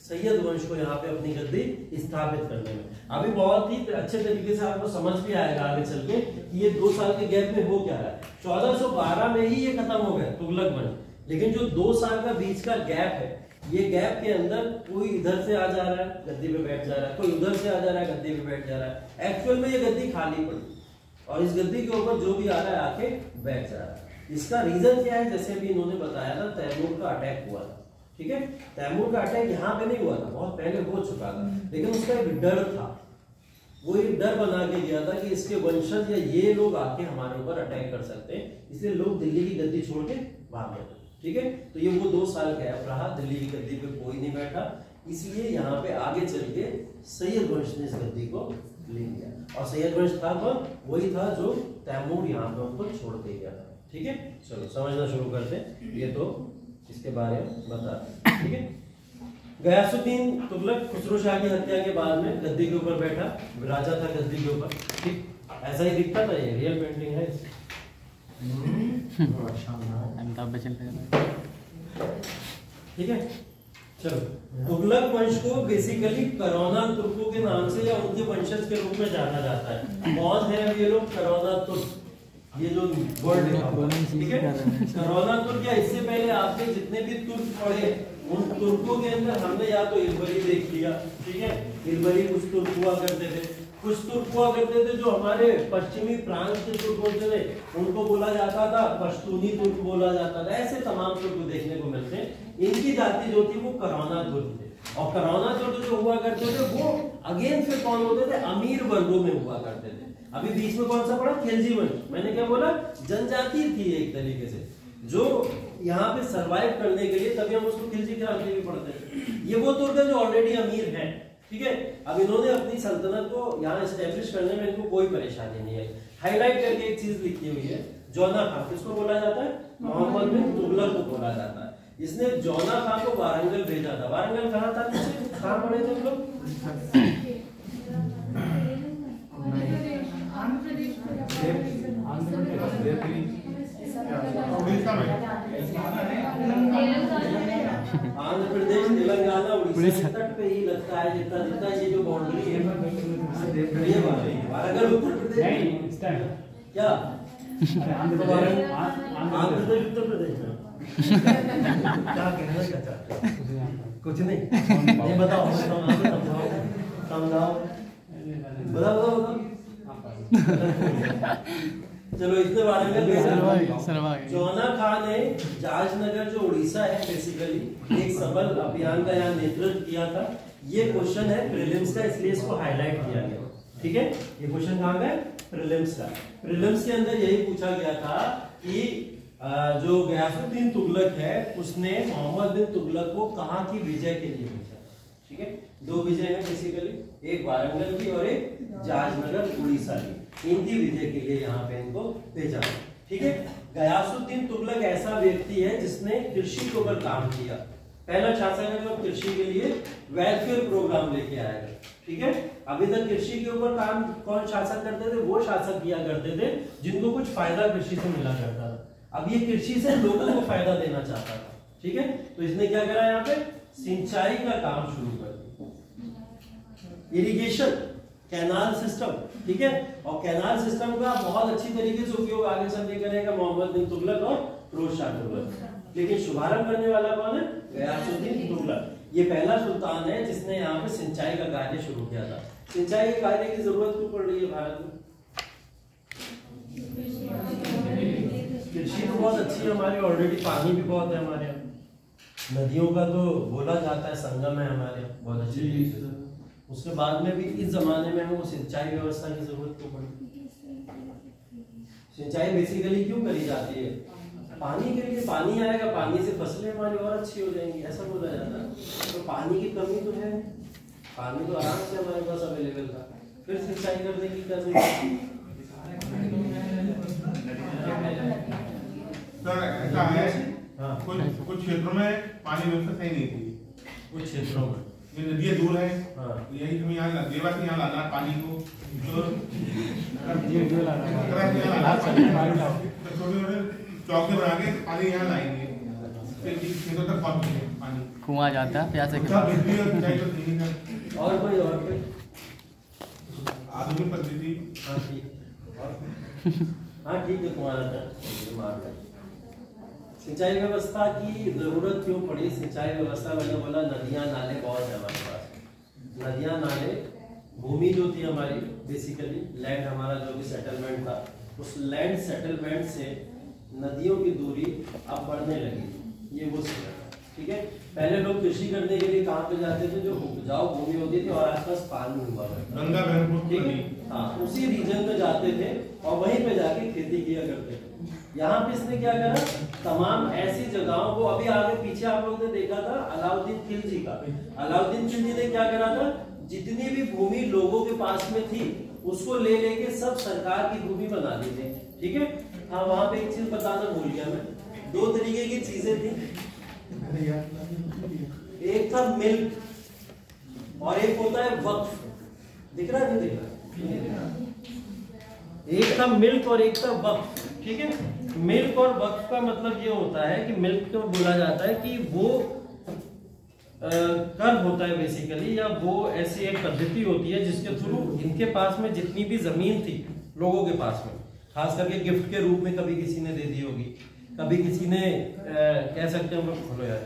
सैयद वंश को यहाँ पे अपनी गद्दी स्थापित करने में। अभी बहुत ही अच्छे तरीके से आपको समझ भी आएगा आगे चल के कि ये 2 साल के गैप में हो क्या रहा है। 1412 में ही ये खत्म हो गया तुगलक वंश, लेकिन जो 2 साल का बीच का गैप है, ये गैप के अंदर कोई इधर से आ जा रहा है गद्दी पे बैठ जा रहा है, कोई उधर से आ जा रहा है गद्दी पे बैठ जा रहा है। एक्चुअल में ये गद्दी खाली पड़ी और इस गद्दी के ऊपर जो भी आ रहा है आके बैठ जा रहा है। इसका रीजन क्या है, जैसे भी इन्होंने बताया था, तैमूर का अटैक हुआ था, ठीक है। तैमूर का अटैक यहाँ पे नहीं हुआ था, बहुत पहले हो चुका था, लेकिन उसका एक डर था। वो एक डर बना के गया था कि इसके वंशज या ये लोग आके हमारे ऊपर अटैक कर सकते हैं, इसलिए लोग दिल्ली की गद्दी छोड़ के भाग गए, ठीक है। तो ये वो 2 साल गैप रहा, दिल्ली की गद्दी पे कोई नहीं बैठा, इसलिए यहाँ पे आगे चल के सैयद वंश ने इस गद्दी को ले लिया। और सैयद वंश था कौन, वही था जो तैमूर यहाँ पे उनको छोड़ के गया था, ठीक है। चलो समझना शुरू करते हैं, ये तो इसके बारे में बता, ठीक है। गयासुद्दीन तुगलक खुसरो शाह की हत्या के बाद में गद्दी के ऊपर बैठा, विराजा था गद्दी के ऊपर, ठीक। ऐसा ही दिखता था, ये रियल पेंटिंग है। अमिताभ बच्चन, ठीक है। चलो, तुगलक वंश को बेसिकली करोना तुर्कों के नाम से या उनके वंशज के रूप में जाना जाता है। कौन है ये लोग, करोना तुर्क, ये जो वर्ड है, ठीक है। करोना तुर्क, या इससे पहले आपने जितने भी तुर्क पढ़े उन तुर्कों के अंदर हमने या तो इल्बरी देख लिया, ठीक है। इल्बरी कुछ तुर्क हुआ करते थे, कुछ तुर्क हुआ करते थे जो हमारे पश्चिमी प्रांत के तुर्क होते थे, उनको बोला जाता था पश्तूनी तुर्क बोला जाता था। ऐसे तमाम तुर्क देखने को मिलते हैं। इनकी जाति जो थी वो करोना तुर्क थे, और करोना तुर्क जो हुआ करते थे वो अगेन फिर कौन होते थे, अमीर वर्गों में हुआ करते थे। अभी बीच में कौन सा पड़ा, खिलजी वंश। मैंने क्या बोला, जनजाति थी एक तरीके से जो यहाँ पे सरवाइव करने के लिए, तभी हम उसको खिलजी क्रांति भी पढ़ते हैं। ये वो तुर्क है जो ऑलरेडी अमीर है, ठीक है। अब इन्होंने अपनी सल्तनत को यहाँ एस्टेब्लिश करने में इनको कोई परेशानी नहीं है। हाईलाइट करके एक चीज लिखी हुई है, जौना खान, किसको बोला जाता है, मोहम्मद बिन तुगलक को बोला जाता है। इसने जौना खान को वारंगल भेजा था। वारंगल कहाँ था, कहाँ पढ़े थे लोग, आंध्र प्रदेश, तेलंगाना, उड़ीसा तट पे ही लगता है। जितना जितना ये जो बाउंड्री है, ये वारंगल उत्तर प्रदेश क्या, आंध्र प्रदेश उत्तर प्रदेश में क्या कहना क्या चाहते हो? कुछ नहीं, ये बताओ, समझाओ। बताओ। चलो इसके बारे में जोना खान ने जाजनगर जो उड़ीसा है बेसिकली एक सबल अभियान का यहाँ नेतृत्व किया था। ये क्वेश्चन है प्रीलिम्स का, इसलिए इसको हाईलाइट किया गया। ठीक है, ये क्वेश्चन कहाँ का है? प्रीलिम्स का। प्रीलिम्स के अंदर यही पूछा गया था कि जो गयासुद्दीन तुगलक है उसने मोहम्मद बिन तुगलक को कहाँ की विजय के लिए भेजा। ठीक है, 2 विजय है बेसिकली, एक वारंगल की और एक जाजनगर उड़ीसा की। इनकी विजय के लिए यहाँ पे इनको भेजा। ठीक है, गयासुद्दीन तुगलक ऐसा व्यक्ति है जिसने कृषि के ऊपर काम किया। पहला शासक है जो कृषि के लिए वेलफेयर प्रोग्राम लेके आया है। ठीक है, अभी तक कृषि के ऊपर काम कौन शासक करते थे? वो शासक किया करते थे जिनको कुछ फायदा कृषि से मिला करता था। अब ये कृषि से लोगों को फायदा देना चाहता था। ठीक है, तो इसने क्या करा? यहाँ पे सिंचाई का काम शुरू कर दिया, इरिगेशन, कैनाल सिस्टम। ठीक है, और कैनाल सिस्टम का बहुत अच्छी तरीके से उपयोग आगे चल के करेगा मोहम्मद बिन तुगलक और फिरोज शाह तुगलक। लेकिन शुभारंभ करने वाला कौन है? गयासुद्दीन तुगलक। ये पहला सुल्तान है जिसने यहाँ पे सिंचाई का कार्य शुरू किया था। सिंचाई के कार्य की जरूरत क्यों पड़ रही है भारत में? कृषि तो बहुत अच्छी है हमारी, ऑलरेडी पानी भी बहुत है हमारे यहाँ, नदियों का तो बोला जाता है संगम है हमारे यहाँ, बहुत अच्छी। उसके बाद में भी इस जमाने में हमें सिंचाई व्यवस्था की जरूरत क्यों पड़ी? सिंचाई बेसिकली क्यों करी जाती है? पानी के लिए। पानी आएगा, पानी से फसलें हमारी और अच्छी हो जाएंगी, ऐसा बोला जाता है। तो पानी की कमी तो है, पानी तो आराम से हमारे पास अवेलेबल था, फिर सिंचाई करने की क्या जरूरत? सर ऐसा है, कुछ क्षेत्रों में पानी व्यवस्था सही नहीं थी। कुछ क्षेत्रों में ये नदियाँ दूर है, हाँ। यही हम यहाँ देवा से यहाँ लाना पानी को, चौके बना के पानी यहाँ लाएंगे, खेतों तक पहुँचेंगे पानी। कुआं जाता है प्यासे के और कोई आधुनिक पद्धति। हाँ ठीक है, कुआं जाता है। सिंचाई व्यवस्था की जरूरत क्यों पड़ी? सिंचाई व्यवस्था मैंने बोला नदियाँ नाले बहुत है हमारे पास। नदियाँ नाले, भूमि जो थी हमारी बेसिकली लैंड, हमारा जो भी सेटलमेंट था, उस लैंड सेटलमेंट से नदियों की दूरी अब बढ़ने लगी। ये वो सीधा था। ठीक है, पहले लोग कृषि करने के लिए कहाँ पे जाते थे? जो उपजाऊ भूमि होती थी और आसपास पानी हुआ गंगा ठीक है, हाँ, उसी रीजन में जाते थे और वहीं पे जाके खेती किया करते थे। यहाँ पे इसने क्या करा? तमाम ऐसी जगहों को, अभी आगे पीछे आप लोगों ने देखा था अलाउद्दीन खिलजी का। अलाउद्दीन खिलजी ने क्या करा था? जितनी भी भूमि लोगों के पास में थी उसको ले लेके सब सरकार की भूमि बना दी थी। ठीक है, हाँ, वहां पे एक चीज बताना भूल गया मैं, 2 तरीके की चीजें थी। एक था मिल्क और एक होता है वक्फ। दिख रहा है नहीं दिख रहा? एक था मिल्क और एक था वक्फ। ठीक है, मिल्क और वक्फ का मतलब ये होता है कि मिल्क को बोला जाता है कि वो कर होता है बेसिकली, या वो ऐसी एक पद्धति होती है जिसके थ्रू इनके पास में जितनी भी जमीन थी लोगों के पास में, खास करके गिफ्ट के रूप में कभी किसी ने दे दी होगी, कभी किसी ने कह सकते हैं हम लोग, खोलो यार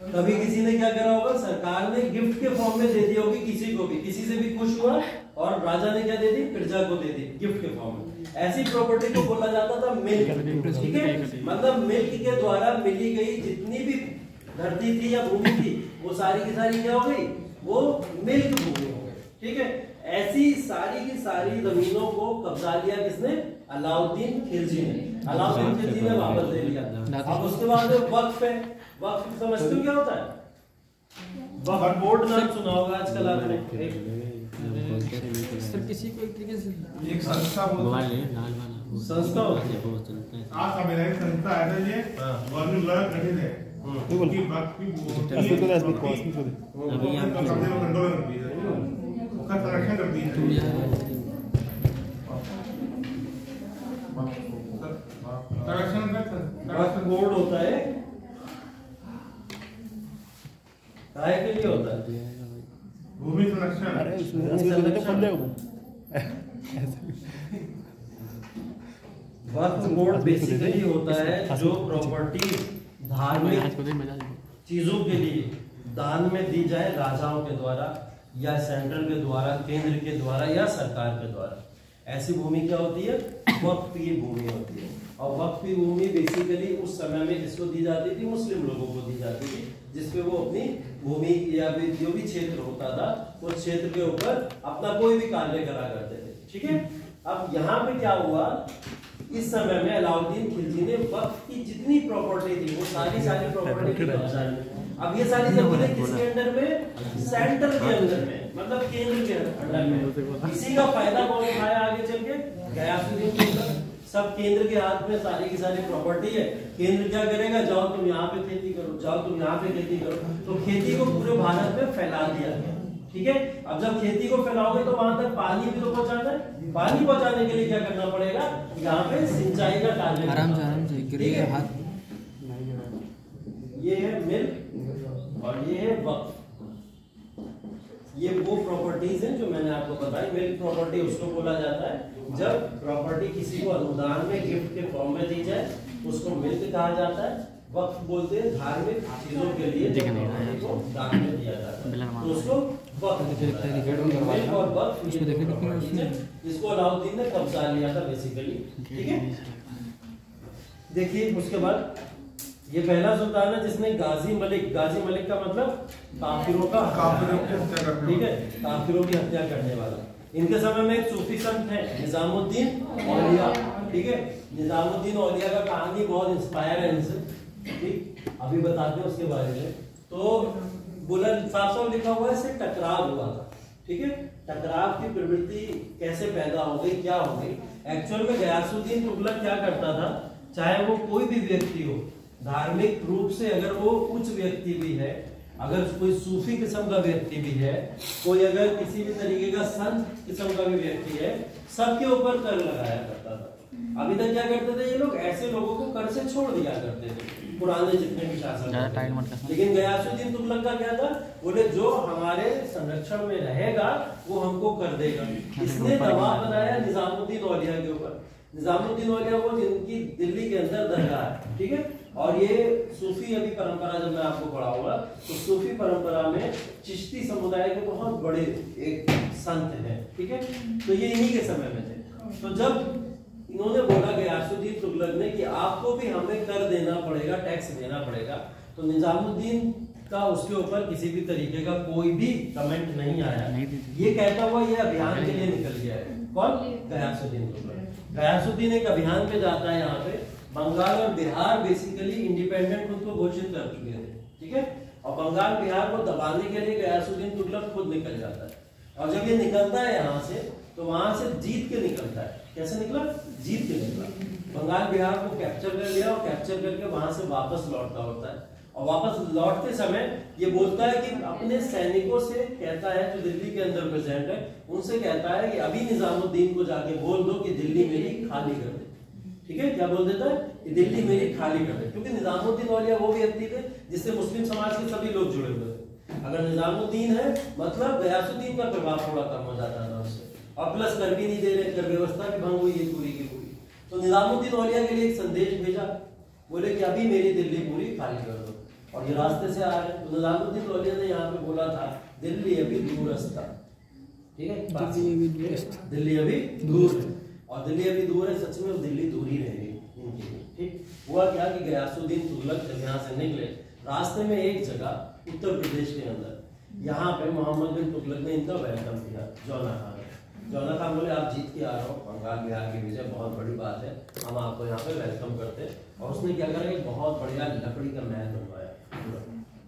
कभी किसी ने क्या करा होगा? सरकार ने गिफ्ट के फॉर्म में दे दी होगी किसी को भी, किसी से भी खुश हुआ और राजा ने क्या दे दी? प्रजा को दे दी गिफ्ट के फॉर्म में। ऐसी प्रॉपर्टी को बोला जाता था मिल्क। ठीक है, मतलब मिल्क के द्वारा मिली गई जितनी भी धरती थी या भूमि थी वो सारी की सारी क्या हो गई? वो मिल्क भूमि हो गई। ठीक है, ऐसी सारी की सारी जमीनों को कब्जा लिया किसने? अलाउद्दीन खिलजी ने। अलाउद्दीन खिलजी ने वापस दे लिया। अब उसके बाद वक्फ है। वक्फ समझते हो क्या होता है? वक्फ बोर्ड नाम सुना होगा आजकल आपने। सर किसी को एक तरीके से एक संस्था संस्था संवैधानिक संस्था है, ये गवर्नमेंट द्वारा गठित है। उनकी बात की कंट्रोल करती है, उसका संरक्षण करती है। वक्फ बोर्ड होता है, काय के लिए होता है? भूमि संरक्षण। वक्फ बोर्ड बेसिकली होता है जो प्रॉपर्टी धार्मिक चीजों के लिए दान में दी जाए राजाओं के द्वारा या सेंट्रल के द्वारा, केंद्र के द्वारा या सरकार के द्वारा। ऐसी भूमि क्या होती है? वक्फ की भूमि होती है। और वक्फ की भूमि बेसिकली उस समय में किसको दी जाती थी? मुस्लिम लोगों को दी जाती थी, जिसपे वो अपनी भूमि या जो भी क्षेत्र होता था उस क्षेत्र के ऊपर अपना कोई भी कार्य करा करते थे। ठीक है, अब यहाँ पे क्या हुआ, इस समय में अलाउद्दीन खिलजी ने वक्फ की जितनी प्रॉपर्टी थी वो सारी प्रॉपर्टी की कब्जा ली। अब ये सारी जमीनें किसके अंडर में? सेंट्रल के अंदर में, मतलब केंद्र के अंडर में। इसी का फायदा कौन उठाया आगे चल के? गयासुद्दीन तुगलक। सब केंद्र के हाथ में सारी की सारी प्रॉपर्टी है। केंद्र क्या करेगा? जाओ तुम यहाँ पे खेती करो, जाओ तुम यहाँ पे खेती करो। तो खेती को पूरे भारत में फैला दिया गया। ठीक है, अब जब खेती को फैलाओगे तो वहां तक पानी भी तो पहुंचाना है। पानी पहुंचाने के लिए क्या करना पड़ेगा? यहाँ पे सिंचाई का कार्य। आराम से गिरेगा हाथ। ये है मिल्क और ये है वक्फ। ये वो प्रॉपर्टीज हैं जो मैंने आपको बताई। मिल्क प्रॉपर्टी उसको बोला जाता है जब प्रॉपर्टी किसी को अनुदान में गिफ्ट के फॉर्म में दी जाए, उसको मिल्क कहा जाता है। वक्फ बोलते हैं धार्मिक चीजों के लिए को दान में दिया जाता है, तो उसको वक्फ। मिल्क और वक्फ इसको अलाउद्दीन ने कब्जा लिया था बेसिकली। ठीक है, देखिए उसके बाद ये पहला सुल्तान है जिसने गाजी मलिक का मतलब काफिरों का, ठीक है, काफिरों की हत्या करने वाला। इनके समय में एक सूफी संत है निजामुद्दीन औलिया। ठीक है, निजामुद्दीन औलिया का कहानी बहुत इंस्पायर है इनसे। ठीक, अभी बताते हैं उसके बारे में। तो बुलंद साफ लिखा हुआ है, इससे टकराव हुआ था। ठीक है, टकराव की प्रवृत्ति कैसे पैदा हो गई, क्या हो गई? एक्चुअल में गयासुद्दीन तुगलक क्या करता था, चाहे वो कोई भी व्यक्ति हो, धार्मिक रूप से अगर वो उच्च व्यक्ति भी है, अगर कोई सूफी किस्म का व्यक्ति भी है, कोई अगर किसी भी तरीके का संत किस्म का भी व्यक्ति है, सबके ऊपर कर लगाया करता था। अभी तक क्या करते थे ये लोग? ऐसे लोगों को कर से छोड़ दिया करते थे पुराने जितने भी शासक। लेकिन गयासुद्दीन तुगलक का क्या था? बोले जो हमारे संरक्षण में रहेगा वो हमको कर देगा। इसने दबाव बनाया निजामुद्दीन औलिया के ऊपर। निजामुद्दीन औलिया वो जिनकी दिल्ली के अंदर दरगाह है। ठीक है, और ये सूफी अभी परंपरा जब मैं आपको पढ़ाऊंगा तो सूफी परंपरा में चिश्ती समुदाय के बहुत बड़े एक संत हैं। ठीक है, तो ये इन्हीं के समय में थे। तो जब इन्होंने बोला गयासुद्दीन तुगलक ने कि आपको भी हमें कर देना पड़ेगा, टैक्स देना पड़ेगा, तो निजामुद्दीन का उसके ऊपर किसी भी तरीके का कोई भी कमेंट नहीं आया। ये कहता हुआ ये अभियान के लिए निकल गया है। कौन? गयासुद्दीन तुगलक। गयासुद्दीन एक अभियान पे जाता है। यहाँ पे बंगाल और बिहार बेसिकली इंडिपेंडेंट खुद को घोषित कर चुके थे। ठीक है, और बंगाल बिहार को दबाने के लिए गयासुद्दीन तुगलक खुद निकल जाता है। और जब ये निकलता है यहाँ से, तो वहां से जीत के निकलता है। कैसे निकला? जीत के निकला। बंगाल बिहार को कैप्चर कर लिया और कैप्चर करके वहां से वापस लौटता होता है। और वापस लौटते समय ये बोलता है कि अपने सैनिकों से कहता है जो दिल्ली के अंदर प्रेजेंट है, उनसे कहता है कि अभी निजामुद्दीन को जाके बोल दो कि दिल्ली मेरी खाली कर दे। ठीक है, क्या बोल देता है? कि दिल्ली मेरी खाली कर दे। क्योंकि निजामुद्दीन औलिया वो व्यक्ति थे जिससे मुस्लिम समाज के सभी लोग जुड़े हुए थे। अगर निजामुद्दीन है मतलब गयासुद्दीन का प्रभाव थोड़ा कम हो जाता था उससे। और प्लस कर भी नहीं दे रहे, कर व्यवस्था की भंग हुई है पूरी की पूरी। तो निजामुद्दीन औलिया के लिए एक संदेश भेजा, बोले कि अभी मेरी दिल्ली पूरी खाली कर दो। और ये रास्ते से आ रहे हैं। तो निजामुद्दीन औलिया ने यहाँ पे बोला था दिल्ली अभी दूरस्थ। ठीक है, दिल्ली अभी दूर, और दिल्ली अभी दूर है। सच में वो दिल्ली दूर ही रहेगी इनकी। ठीक, हुआ क्या कि गयासुद्दीन तुगलक जब यहाँ से निकले, रास्ते में एक जगह उत्तर प्रदेश के अंदर यहाँ पे मोहम्मद बिन तुगलक ने इनका वेलकम किया। जौना खान बोले आप जीत के आ रहे हो, बंगाल बिहार की विजय बहुत बड़ी बात है, हम आपको यहाँ पे वेलकम करते हैं। और उसने क्या करा, एक बहुत बढ़िया लकड़ी का महल बनवाया पूरा।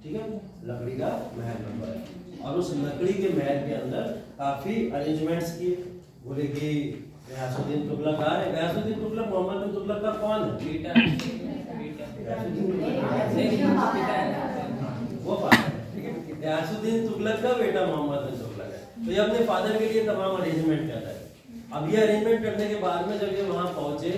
ठीक है, लकड़ी का महल बनवाया और उस लकड़ी के महल के अंदर काफी अरेंजमेंट्स किए। बोले कि गयासुद्दीन तुगलक आ रहे। गयासुद्दीन तुगलक मोहम्मद बिन तुगलक का कौन है? बेटा। वो ठीक है, गयासुद्दीन तुगलक का बेटा मोहम्मद बिन तुगलक है। तो ये अपने फादर के लिए तमाम अरेंजमेंट करता है। अब ये अरेंजमेंट करने के बाद में जब ये वहां पहुंचे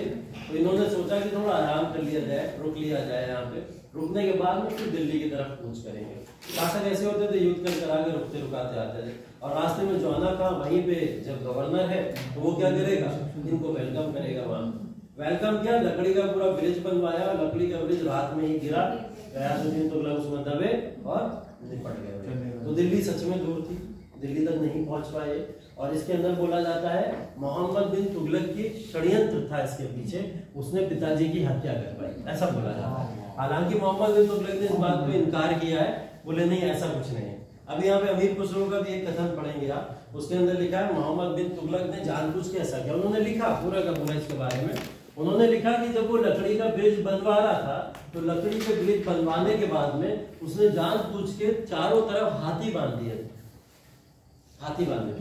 तो इन्होंने सोचा कि थोड़ा आराम कर लिया जाए, रुक लिया जाए। यहाँ पे रुकने के बाद में फिर दिल्ली की तरफ कूच करेंगे। शासक ऐसे होते थे, युद्ध कर करा के रुकते रुकाते आते थे। और रास्ते में जौना था वहीं पे जब गवर्नर है तो वो क्या करेगा, इनको वेलकम करेगा वहां। वेलकम किया, लकड़ी का पूरा ब्रिज बनवाया, लकड़ी का ब्रिज रात में ही गिरा, गयासुद्दीन तुगलक उसमें दबे और निपट गए। तो दिल्ली सच में दूर थी, दिल्ली तक नहीं पहुंच पाए। और इसके अंदर बोला जाता है मोहम्मद बिन तुगलक की षड्यंत्र था इसके पीछे, उसने पिताजी की हत्या करवाई, ऐसा बोला जाता है। हालांकि मोहम्मद बिन तुगलक ने इस बात को इनकार किया है, बोले नहीं ऐसा कुछ नहीं है। अब यहाँ पे अमीर खुसरो का भी एक कथन पढ़ेंगे आप, उसके अंदर लिखा है मोहम्मद बिन तुगलक ने जानबूझ के ऐसा किया। उन्होंने लिखा पूरा का पूरा इसके बारे में, उन्होंने लिखा कि जब वो लकड़ी का ब्रिज बनवा रहा था तो लकड़ी के ब्रिज बनवाने के बाद में उसने जानबूझ के चारों तरफ हाथी बांध दिए थे। हाथी बांधे,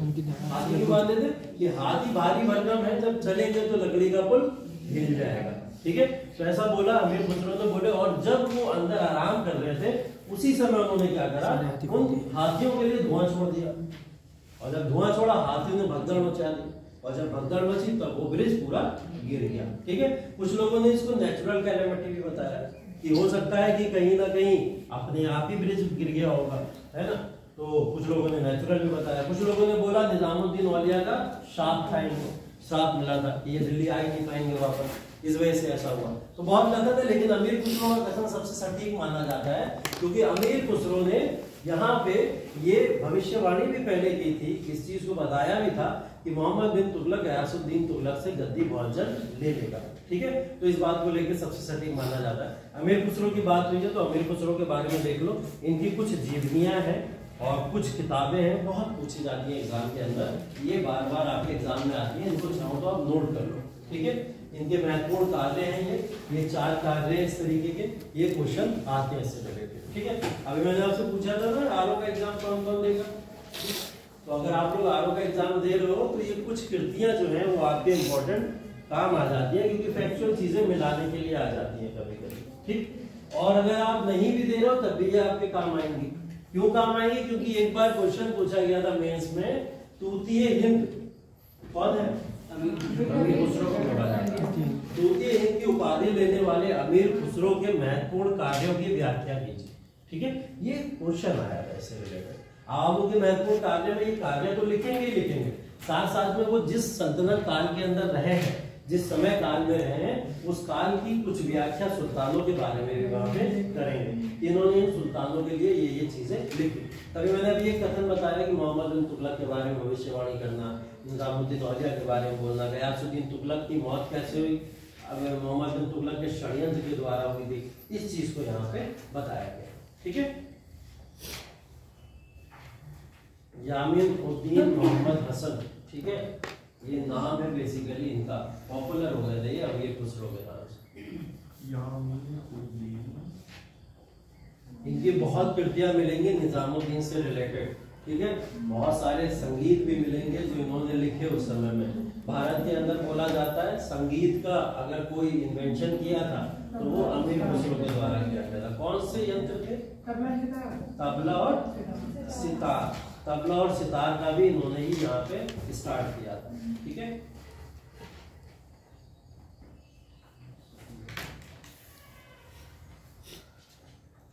हाथी क्यों बांधे थे? कि हाथी भारी भरकम है, जब चलेंगे तो लकड़ी का पुल हिल जाएगा। ठीक है, तो ऐसा बोला अमीर खुसरो ने बोले। और जब वो अंदर आराम कर रहे थे उसी समय उन्होंने क्या करा, उन हाथियों के लिए धुआं छोड़ दिया, और जब धुआं छोड़ा हाथियों ने भगदड़ मचा दी, और जब भगदड़ मची तब वो ब्रिज पूरा गिर गया। ठीक है, कुछ लोगों ने इसको नेचुरल कैलेमिटी भी बताया कि हो सकता है कि कहीं ना कहीं अपने आप ही ब्रिज गिर गया होगा, है ना। तो कुछ लोगों ने नेचुरल भी बताया, कुछ लोगों ने बोला निजामुद्दीन औलिया का शाप था, इनको शाप मिला था कि ये दिल्ली आ ही नहीं पाएंगे वापस, इस वजह से ऐसा हुआ। तो बहुत कथन है, लेकिन अमीर खुसरो का कथन सबसे सटीक माना जाता है, क्योंकि अमीर खुसरो ने यहाँ पे ये भविष्यवाणी भी पहले की थी, इस चीज को बताया भी था कि मोहम्मद बिन तुगलक गयासुद्दीन तुगलक से गद्दी बहुत जल्द ले लेगा। ठीक है, तो इस बात को लेकर सबसे सटीक माना जाता है। अमीर खुसरो की बात हुई है तो अमीर खुसरो के बारे में देख लो, इनकी कुछ जीवनियां हैं और कुछ किताबें हैं, बहुत पूछी जाती है एग्जाम के अंदर, ये बार बार आपके एग्जाम में आती है, इनको चाहो तो आप नोट कर लो। ठीक है, इनके महत्वपूर्ण कार्य हैं ये 4 कार्य हैं इस तरीके के, ये क्वेश्चन आते हैं इससे रिलेटेड। ठीक है, अभी मैंने आपसे पूछा था ना आरओ का एग्जाम कौन कौन देगा, तो अगर आप लोग आरओ का एग्जाम दे रहे हो तो ये कुछ कृतियां जो हैं वो आपके इंपॉर्टेंट काम आ जाती है, क्योंकि फैक्चुअल चीजें मिलाने के लिए आ जाती है कभी कभी। ठीक, और अगर आप नहीं भी दे रहे हो तब भी ये आपके काम आएंगी। क्यों काम आएंगी? क्योंकि एक बार क्वेश्चन पूछा गया था मेंस में, तूतीय हिंद कौन है? अमीर खुसरो को बोला जाता है। तूतीय हिंद की उपाधि लेने वाले अमीर खुसरो के महत्वपूर्ण कार्यों की व्याख्या कीजिए। ठीक है, ये क्वेश्चन आया था इससे रिलेटेड। आप उनके महत्वपूर्ण कार्य में ये कार्य तो लिखेंगे ही लिखेंगे, साथ साथ में वो जिस सल्तनत काल के अंदर रहे हैं, जिस समय काल में रहे हैं, उस काल की कुछ व्याख्या सुल्तानों के बारे में भी वहां पे करेंगे। इन्होंने इन सुल्तानों के लिए ये चीजें लिखी। तभी मैंने अभी एक कथन बताया कि मोहम्मद बिन तुगलक के बारे में भविष्यवाणी करना, निजामुद्दीन औलिया के बारे में बोलना, गयासुद्दीन तुगलक की मौत कैसे हुई, अब मोहम्मद बिन तुगलक के षड्यंत्र के द्वारा हुई थी, इस चीज को यहाँ पे बताया गया। ठीक है, यामीन उद्दीन मोहम्मद हसन, ठीक है, ये नाम है बेसिकली इनका, पॉपुलर हो गए थे ये अमीर खुसरो के नाम से। इनकी बहुत कृतियां मिलेंगी निजामुद्दीन से रिलेटेड। ठीक है, बहुत सारे संगीत भी मिलेंगे जो इन्होंने लिखे उस समय में। भारत के अंदर बोला जाता है संगीत का अगर कोई इन्वेंशन किया था तो वो अमीर खुसरो के द्वारा किया गया था। कौन से यंत्र थे? तबला और सितार। तबला और सितार का भी इन्होंने ही यहाँ पे स्टार्ट किया था। ठीक है,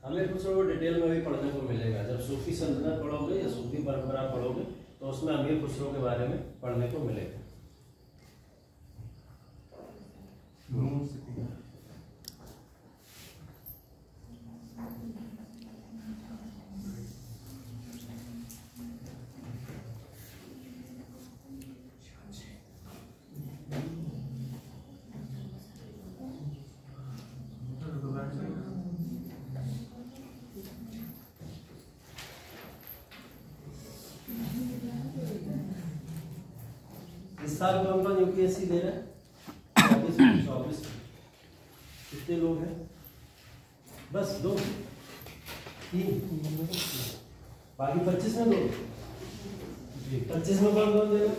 अमीर खुसरो को डिटेल में भी पढ़ने को मिलेगा। जब सूफी सल्तनत पढ़ोगे या सूफी परंपरा पढ़ोगे तो उसमें अमीर खुसरो के बारे में पढ़ने को मिलेगा। इस साल कौन कौन यूपीएससी दे रहे हैं? 24 कितने लोग हैं? बस 2 3, बाकी 25 में लोग। 25 में कौन कौन दे रहे?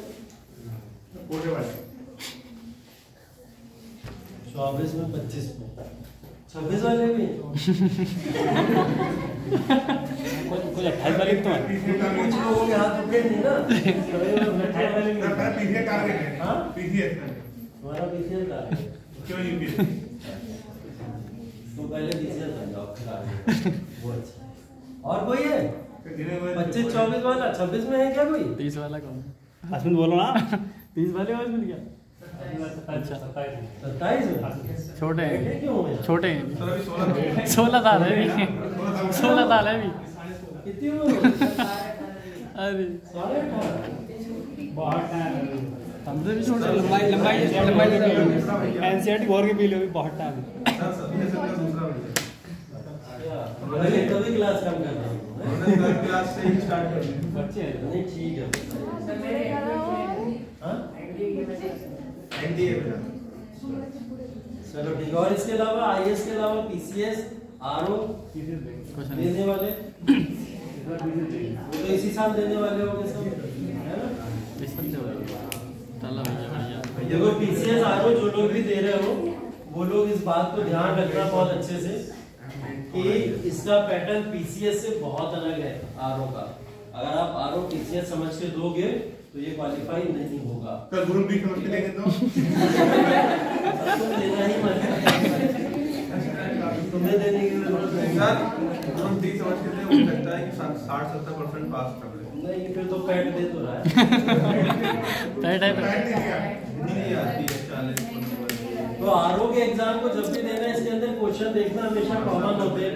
24 में 25 में 26 वाले भी कुछ 28 वाले तो हैं। कुछ लोगों के हाथ उठे नहीं ना, तुम्हारा पीसीएस का है तो पहले पीसीएस बन जाओ फिर वो अच्छा। और कोई है 25 24 वाला? 26 में है क्या कोई? 30 वाला कौन? हसमिन बोलो ना। 30 वाले और मिल गया। अच्छा 27 में छोटे बेटे हैं, क्यों हो गया? छोटे हैं। सर अभी 16 16 साल है अभी, 16 साल है अभी। कितनी उम्र हो गई? अरे 18.5 बहुत टाइम हमसे भी छोटे। लंबाई एनसीईआरटी बोर्ड के पीले भी बहुत टाइम है। सर सभी से दूसरा भैया पहले कभी क्लास कम कर रहा हूँ उन्होंने थर्ड क्लास से ही स्टार्ट कर दिया बच्चे हैं। नहीं ठीक है हाँ? एनडीए में चलो ठीक है। और इसके अलावा आईएएस के अलावा पीसीएस आरओ देने वाले वो तो इसी साल देने वाले होंगे सब, है ना? देखो पीसीएस आरओ जो लोग भी दे रहे हो वो लोग इस बात को ध्यान रखना बहुत अच्छे से कि इसका पैटर्न पीसीएस से बहुत अलग है आरओ का। अगर आप आरओ पीसीएस समझ के दोगे तो ये क्वालिफाई नहीं होगा। तो ग्रुप बी समझ के देंगे तो तुम देना ही मत, तुम्हें देने की जरूरत नहीं। सर ग्रुप डी समझ के मुझे लगता है कि 60-70% पास कर ले। नहीं फिर तो पैट दे तो रहा है। टाइट है। नहीं आती है 40-50। तो आरओ के एग्जाम को जब भी देना है इसके अंदर क्वेश्चन देखना हमेशा कॉमन होते हैं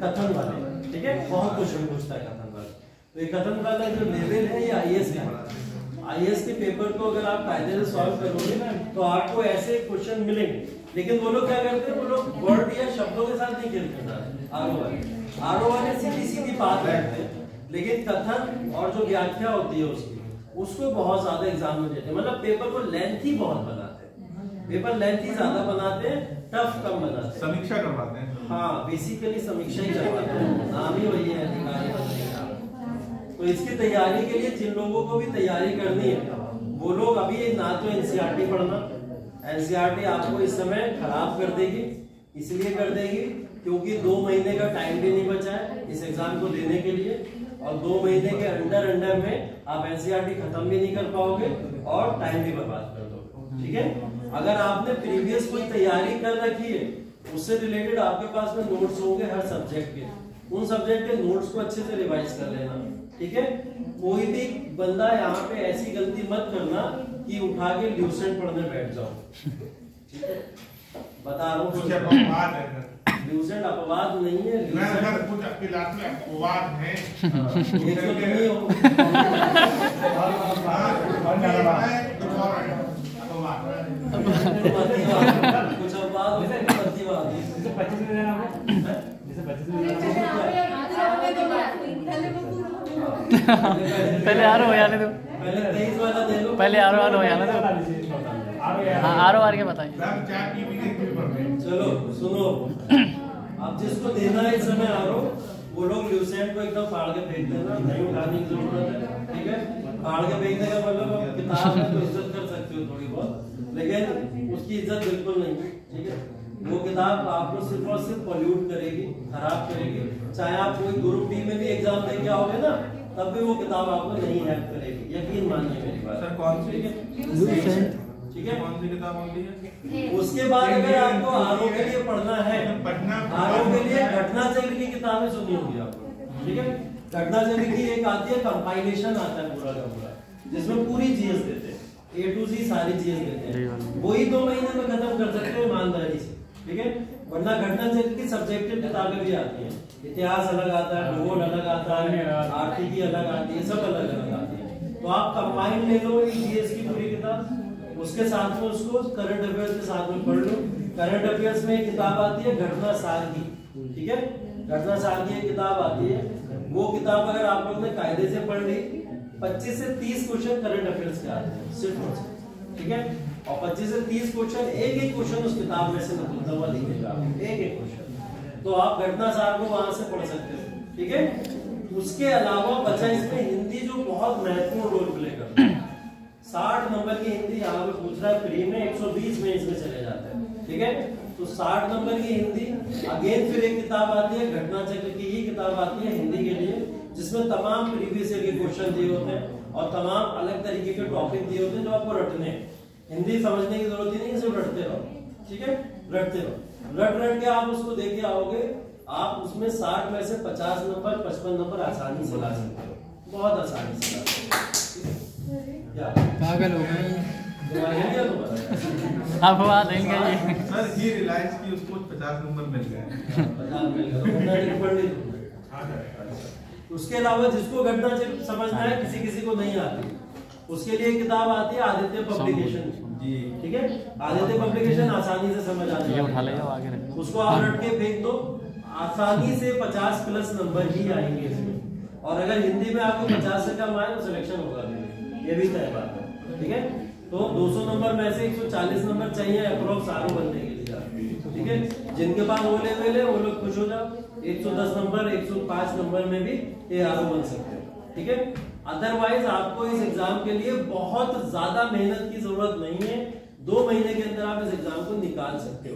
कथन वाले, ठीक है? बहुत क्वेश्चन पूछता है कथन वाला। तो ये कथन वाला जो लेवल है ये आईएएस का है। आईएएस के पेपर को अगर आप कायदे से सॉल्व करोगे ना तो आपको ऐसे क्वेश्चन मिलेंगे, लेकिन वो लोग क्या करते हैं, वो लोग वर्ड या शब्दों के साथ नहीं खेलते। आरओ वाले सीधी सीधी बात करते हैं, लेकिन कथन और जो व्याख्या होती है उसकी उसको बहुत ज्यादा एग्जाम में देते हैं। मतलब पेपर को लेंथी बहुत बनाते हैं, पेपर लेंथी ज्यादा बनाते हैं, टफ कम बनाते हैं। समीक्षा करवाते हैं। हाँ बेसिकली समीक्षा ही करवाते हैं, नाम ही वही है अधिकारी बनने का। तो इसकी तैयारी के लिए जिन लोगों को भी तैयारी करनी है वो लोग अभी ना तो एनसीईआरटी पढ़ना, एनसीईआरटी आपको इस समय खराब कर देगी, इसलिए कर देगी क्योंकि 2 महीने का टाइम भी नहीं बचा है इस एग्जाम को देने के लिए, और 2 महीने के अंडर में आप एनसीईआरटी खत्म भी नहीं कर पाओगे और टाइम भी बर्बाद कर दोगे, ठीक है? अगर आपने प्रीवियस कोई तैयारी कर रखी है उससे रिलेटेड आपके पास में नोट्स होंगे हर सब्जेक्ट के, उन सब्जेक्ट के नोट्स को अच्छे से रिवाइज कर लेना, ठीक है? कोई भी बंदा यहाँ पे ऐसी गलती मत करना कि उठा के ल्यूसेंट पढ़ने बैठ जाओ, ठीक है? बता रहा कुछ हूँ अपवाद है ल्यूसेंट अपवाद नहीं है, सर कुछ आपके लास्ट में अपवाद है। एक तो नहीं हो कुछ अपवाद होते हैं, प्रतिवाद। जैसे 25 में देना होगा, जैसे 25 में पहले आरो हो जाने दो, पहले 23 वाला दे लो, पहले आरो हो जाने दो। हाँ आरो आर के बताइए। चलो सुनो, अब जिसको देना है इस समय आरो वो लोग ल्यूसेंट को एकदम फाड़ के फेंक देना, नहीं उठाने की जरूरत है, ठीक है? फाड़ के फेंकने का मतलब आप किताब में तो इज्जत कर सकते हो थोड़ी बहुत, लेकिन उसकी इज्जत बिल्कुल नहीं, ठीक है? वो किताब आपको सिर्फ और सिर्फ पॉल्यूट करेगी, खराब करेगी। चाहे आप कोई ग्रुप डी में भी एग्जाम दे के आओगे ना तब भी वो किताब आपको नहीं हेल्प करेगी, यकीन मानिए मेरी बात। सर कौन सी ठीक है? कौन सी किताब होती है? उसके बाद अगर आपको आरओ के लिए पढ़ना है, पढ़ना आरओ के लिए घटना चक्र की किताबें सुनी होगी आपको, ठीक है? घटना चक्र की एक आती है, कंपाइलेशन आता है पूरा का पूरा, जिसमें पूरी जीएस देते हैं, A to Z सारी जीएस देते हैं। वही 2 महीने में खत्म कर सकते हो ईमानदारी से, ठीक है? वरना घटना चक्र की सब्जेक्टिव किताबें भी आती हैं, इतिहास अलग आता है, भूगोल अलग आता है, आर्थिकी अलग आती है, सब अलग अलग आती है। तो आप कंबाइन ले लो जीएस की पूरी किताब, उसके साथ में उसको करंट अफेयर्स के साथ में पढ़ लो। करंट अफेयर्स में एक किताब आती है घटना सार की, ठीक है? घटना सार की एक किताब आती है, वो किताब अगर आप लोग ने कायदे से पढ़ ली 25 से 30 क्वेश्चन करंट अफेयर्स के आते हैं सिर्फ, ठीक है? और 25 से 30 क्वेश्चन, एक क्वेश्चन उस किताब में से निकलता हुआ दिखेगा, एक क्वेश्चन। तो आप घटना सार को वहां से पढ़ सकते हो, ठीक है? उसके अलावा बचा इसमें हिंदी जो बहुत महत्वपूर्ण रोल प्ले करता है। 60 नंबर की हिंदी यहाँ पे पूछ रहा है फ्री में, 120 में इसमें चले जाते हैं, ठीक है? तो 60 नंबर की हिंदी अगेन फिर एक किताब आती है घटना चक्र की, ही किताब आती है हिंदी के लिए, जिसमें तमाम प्रीवियस ईयर के क्वेश्चन दिए होते हैं और तमाम अलग तरीके के टॉपिक दिए होते हैं जो आपको रटने हैं। हिंदी समझने की जरूरत ही नहीं, सिर्फ रटते रहो, ठीक है? रटते रहो, रट के आप उसको देके आओगे, आप उसमें 60 में से 50 नंबर 55 नंबर आसानी से ला सकते हो, बहुत आसानी से ला सकते हो। पागल हो गए। दिमाग हिल गया तुम्हारा? अब बात है क्या ये? सर ही रिलायंस की उसको 50 नंबर मिल गए। 50 मिल गया, तो गड्ढा टिक पढ़ ली तुमने। उसके अलावा जिसको गड्ढा टिक समझना है, किसी किसी को नहीं आती, उसके लिए किताब आती है आदित्य पब्लिकेशन जी, ठीक है। आदित्य पब्लिकेशन आसानी से समझ आ ये उठा ले जाएगा, जाओ आगे रख। उसको आप रट के फेंक दो, आसानी से 50 प्लस नंबर ही आएंगे इसमें। और अगर हिंदी में आपको 50 से कम आए तो सिलेक्शन होगा नहीं, ये भी तय बात है, ठीक है। तो 200 नंबर में से 140 नंबर चाहिए अप्रोक्स आरो बनने के लिए, ठीक है। जिनके पास वो लेवल है वो लोग खुश हो जाओ, 110 नंबर 105 नंबर में भी ये आरो बन सकते हो, ठीक है। अदरवाइज आपको इस एग्जाम के लिए बहुत ज्यादा मेहनत की जरूरत नहीं है, 2 महीने के अंदर आप इस एग्जाम को निकाल सकते हो,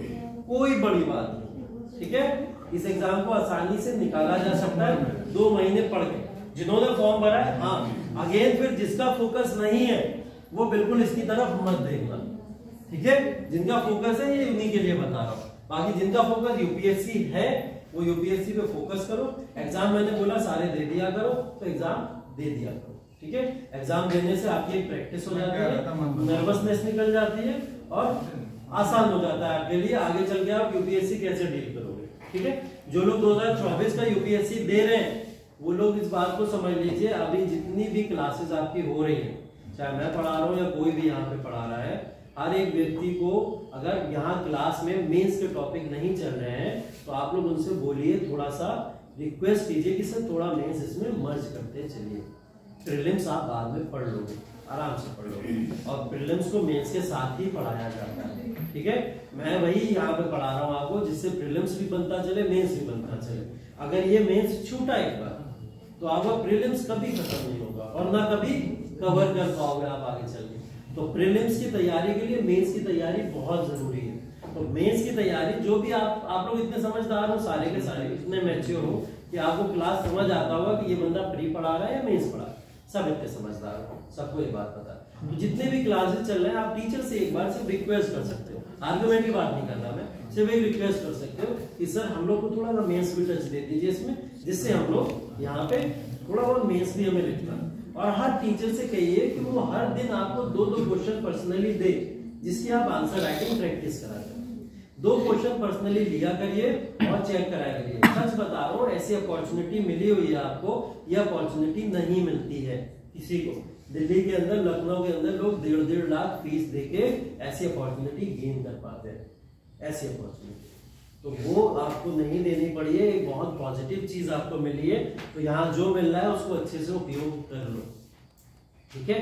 कोई बड़ी बात नहीं, ठीक है। इस एग्जाम को आसानी से निकाला जा सकता है 2 महीने पढ़ के। जिन्होंने फॉर्म भरा है, हाँ अगेन फिर जिसका फोकस नहीं है वो बिल्कुल इसकी तरफ मत देखना, ठीक है। जिनका फोकस है ये उन्हीं के लिए बता रहा हूँ, बाकी जिनका फोकस यूपीएससी है वो यूपीएससी पे फोकस करो। एग्जाम मैंने बोला सारे दे दिया करो, तो एग्जाम दे दिया करो, ठीक है। एग्जाम देने से आपकी एक प्रैक्टिस हो जाती है, नर्वसनेस निकल जाती है और आसान हो जाता है आपके लिए आगे चल के आप यूपीएससी कैसे डील करोगे, ठीक है। जो लोग 2024 का यूपीएससी दे रहे हैं वो लोग इस बात को समझ लीजिए, अभी जितनी भी क्लासेस आपकी हो रही है, चाहे मैं पढ़ा रहा हूँ या कोई भी यहाँ पे पढ़ा रहा है, हर एक व्यक्ति को अगर यहाँ क्लास में मेंस के टॉपिक नहीं चल रहे हैं तो आप लोग उनसे बोलिए, थोड़ा सा रिक्वेस्ट कीजिए कि सर थोड़ा मेंस इसमें मर्ज करते चलिए। प्रीलिम्स आप बाद में पढ़ लोगे, आराम से पढ़ लोगे, और प्रीलिम्स को मेंस के साथ ही पढ़ाया जाता है, ठीक है। मैं वही यहाँ पे पढ़ा रहा हूँ आपको, जिससे प्रीलिम्स भी बनता चले, मेंस भी बनता चले। अगर ये मेंस छूटा एक बार तो आपका प्रीलिम्स कभी खत्म नहीं होगा और ना कभी कवर कर पाओगे आप आगे चल के। तो प्रीलिम्स की तैयारी के लिए मेंस की तैयारी बहुत जरूरी है। तो मेंस की तैयारी जो भी आप लोग इतने समझदार हो, सारे के सारे इतने मैच्योर हो कि आपको क्लास समझ आता होगा कि ये बंदा प्री पढ़ा रहा है या मेंस पढ़ा रहा है, सब इतने समझदार हो, सबको ये बात पता है। तो जितने भी क्लासेस चल रहे हैं आप टीचर से एक बार सिर्फ रिक्वेस्ट कर सकते हो, आर्गुमेंट की बात नहीं करना, मैं सिर्फ एक रिक्वेस्ट कर सकते हो कि सर हम लोग को थोड़ा ना मेंस भी टच दे दीजिए इसमें, जिससे हम लोग यहाँ पे थोड़ा बहुत मेंस भी हमें लिखना। और हर टीचर से कहिए कि वो हर दिन आपको 2-2 क्वेश्चन पर्सनली दे, जिसकी आप आंसर राइटिंग प्रैक्टिस करा करें। 2 क्वेश्चन पर्सनली लिया करिए और चेक कराया करिए। सच बता रहा हूँ, ऐसी अपॉर्चुनिटी मिली हुई है आपको, ये अपॉर्चुनिटी नहीं मिलती है किसी को। दिल्ली के अंदर, लखनऊ के अंदर लोग 1.5 लाख फीस देके ऐसी अपॉर्चुनिटी गेन कर पाते हैं, ऐसी अपॉर्चुनिटी तो वो आपको नहीं देनी पड़ी है। एक बहुत पॉजिटिव चीज आपको मिली है, तो यहाँ जो मिल रहा है उसको अच्छे से उपयोग कर लो, ठीक है।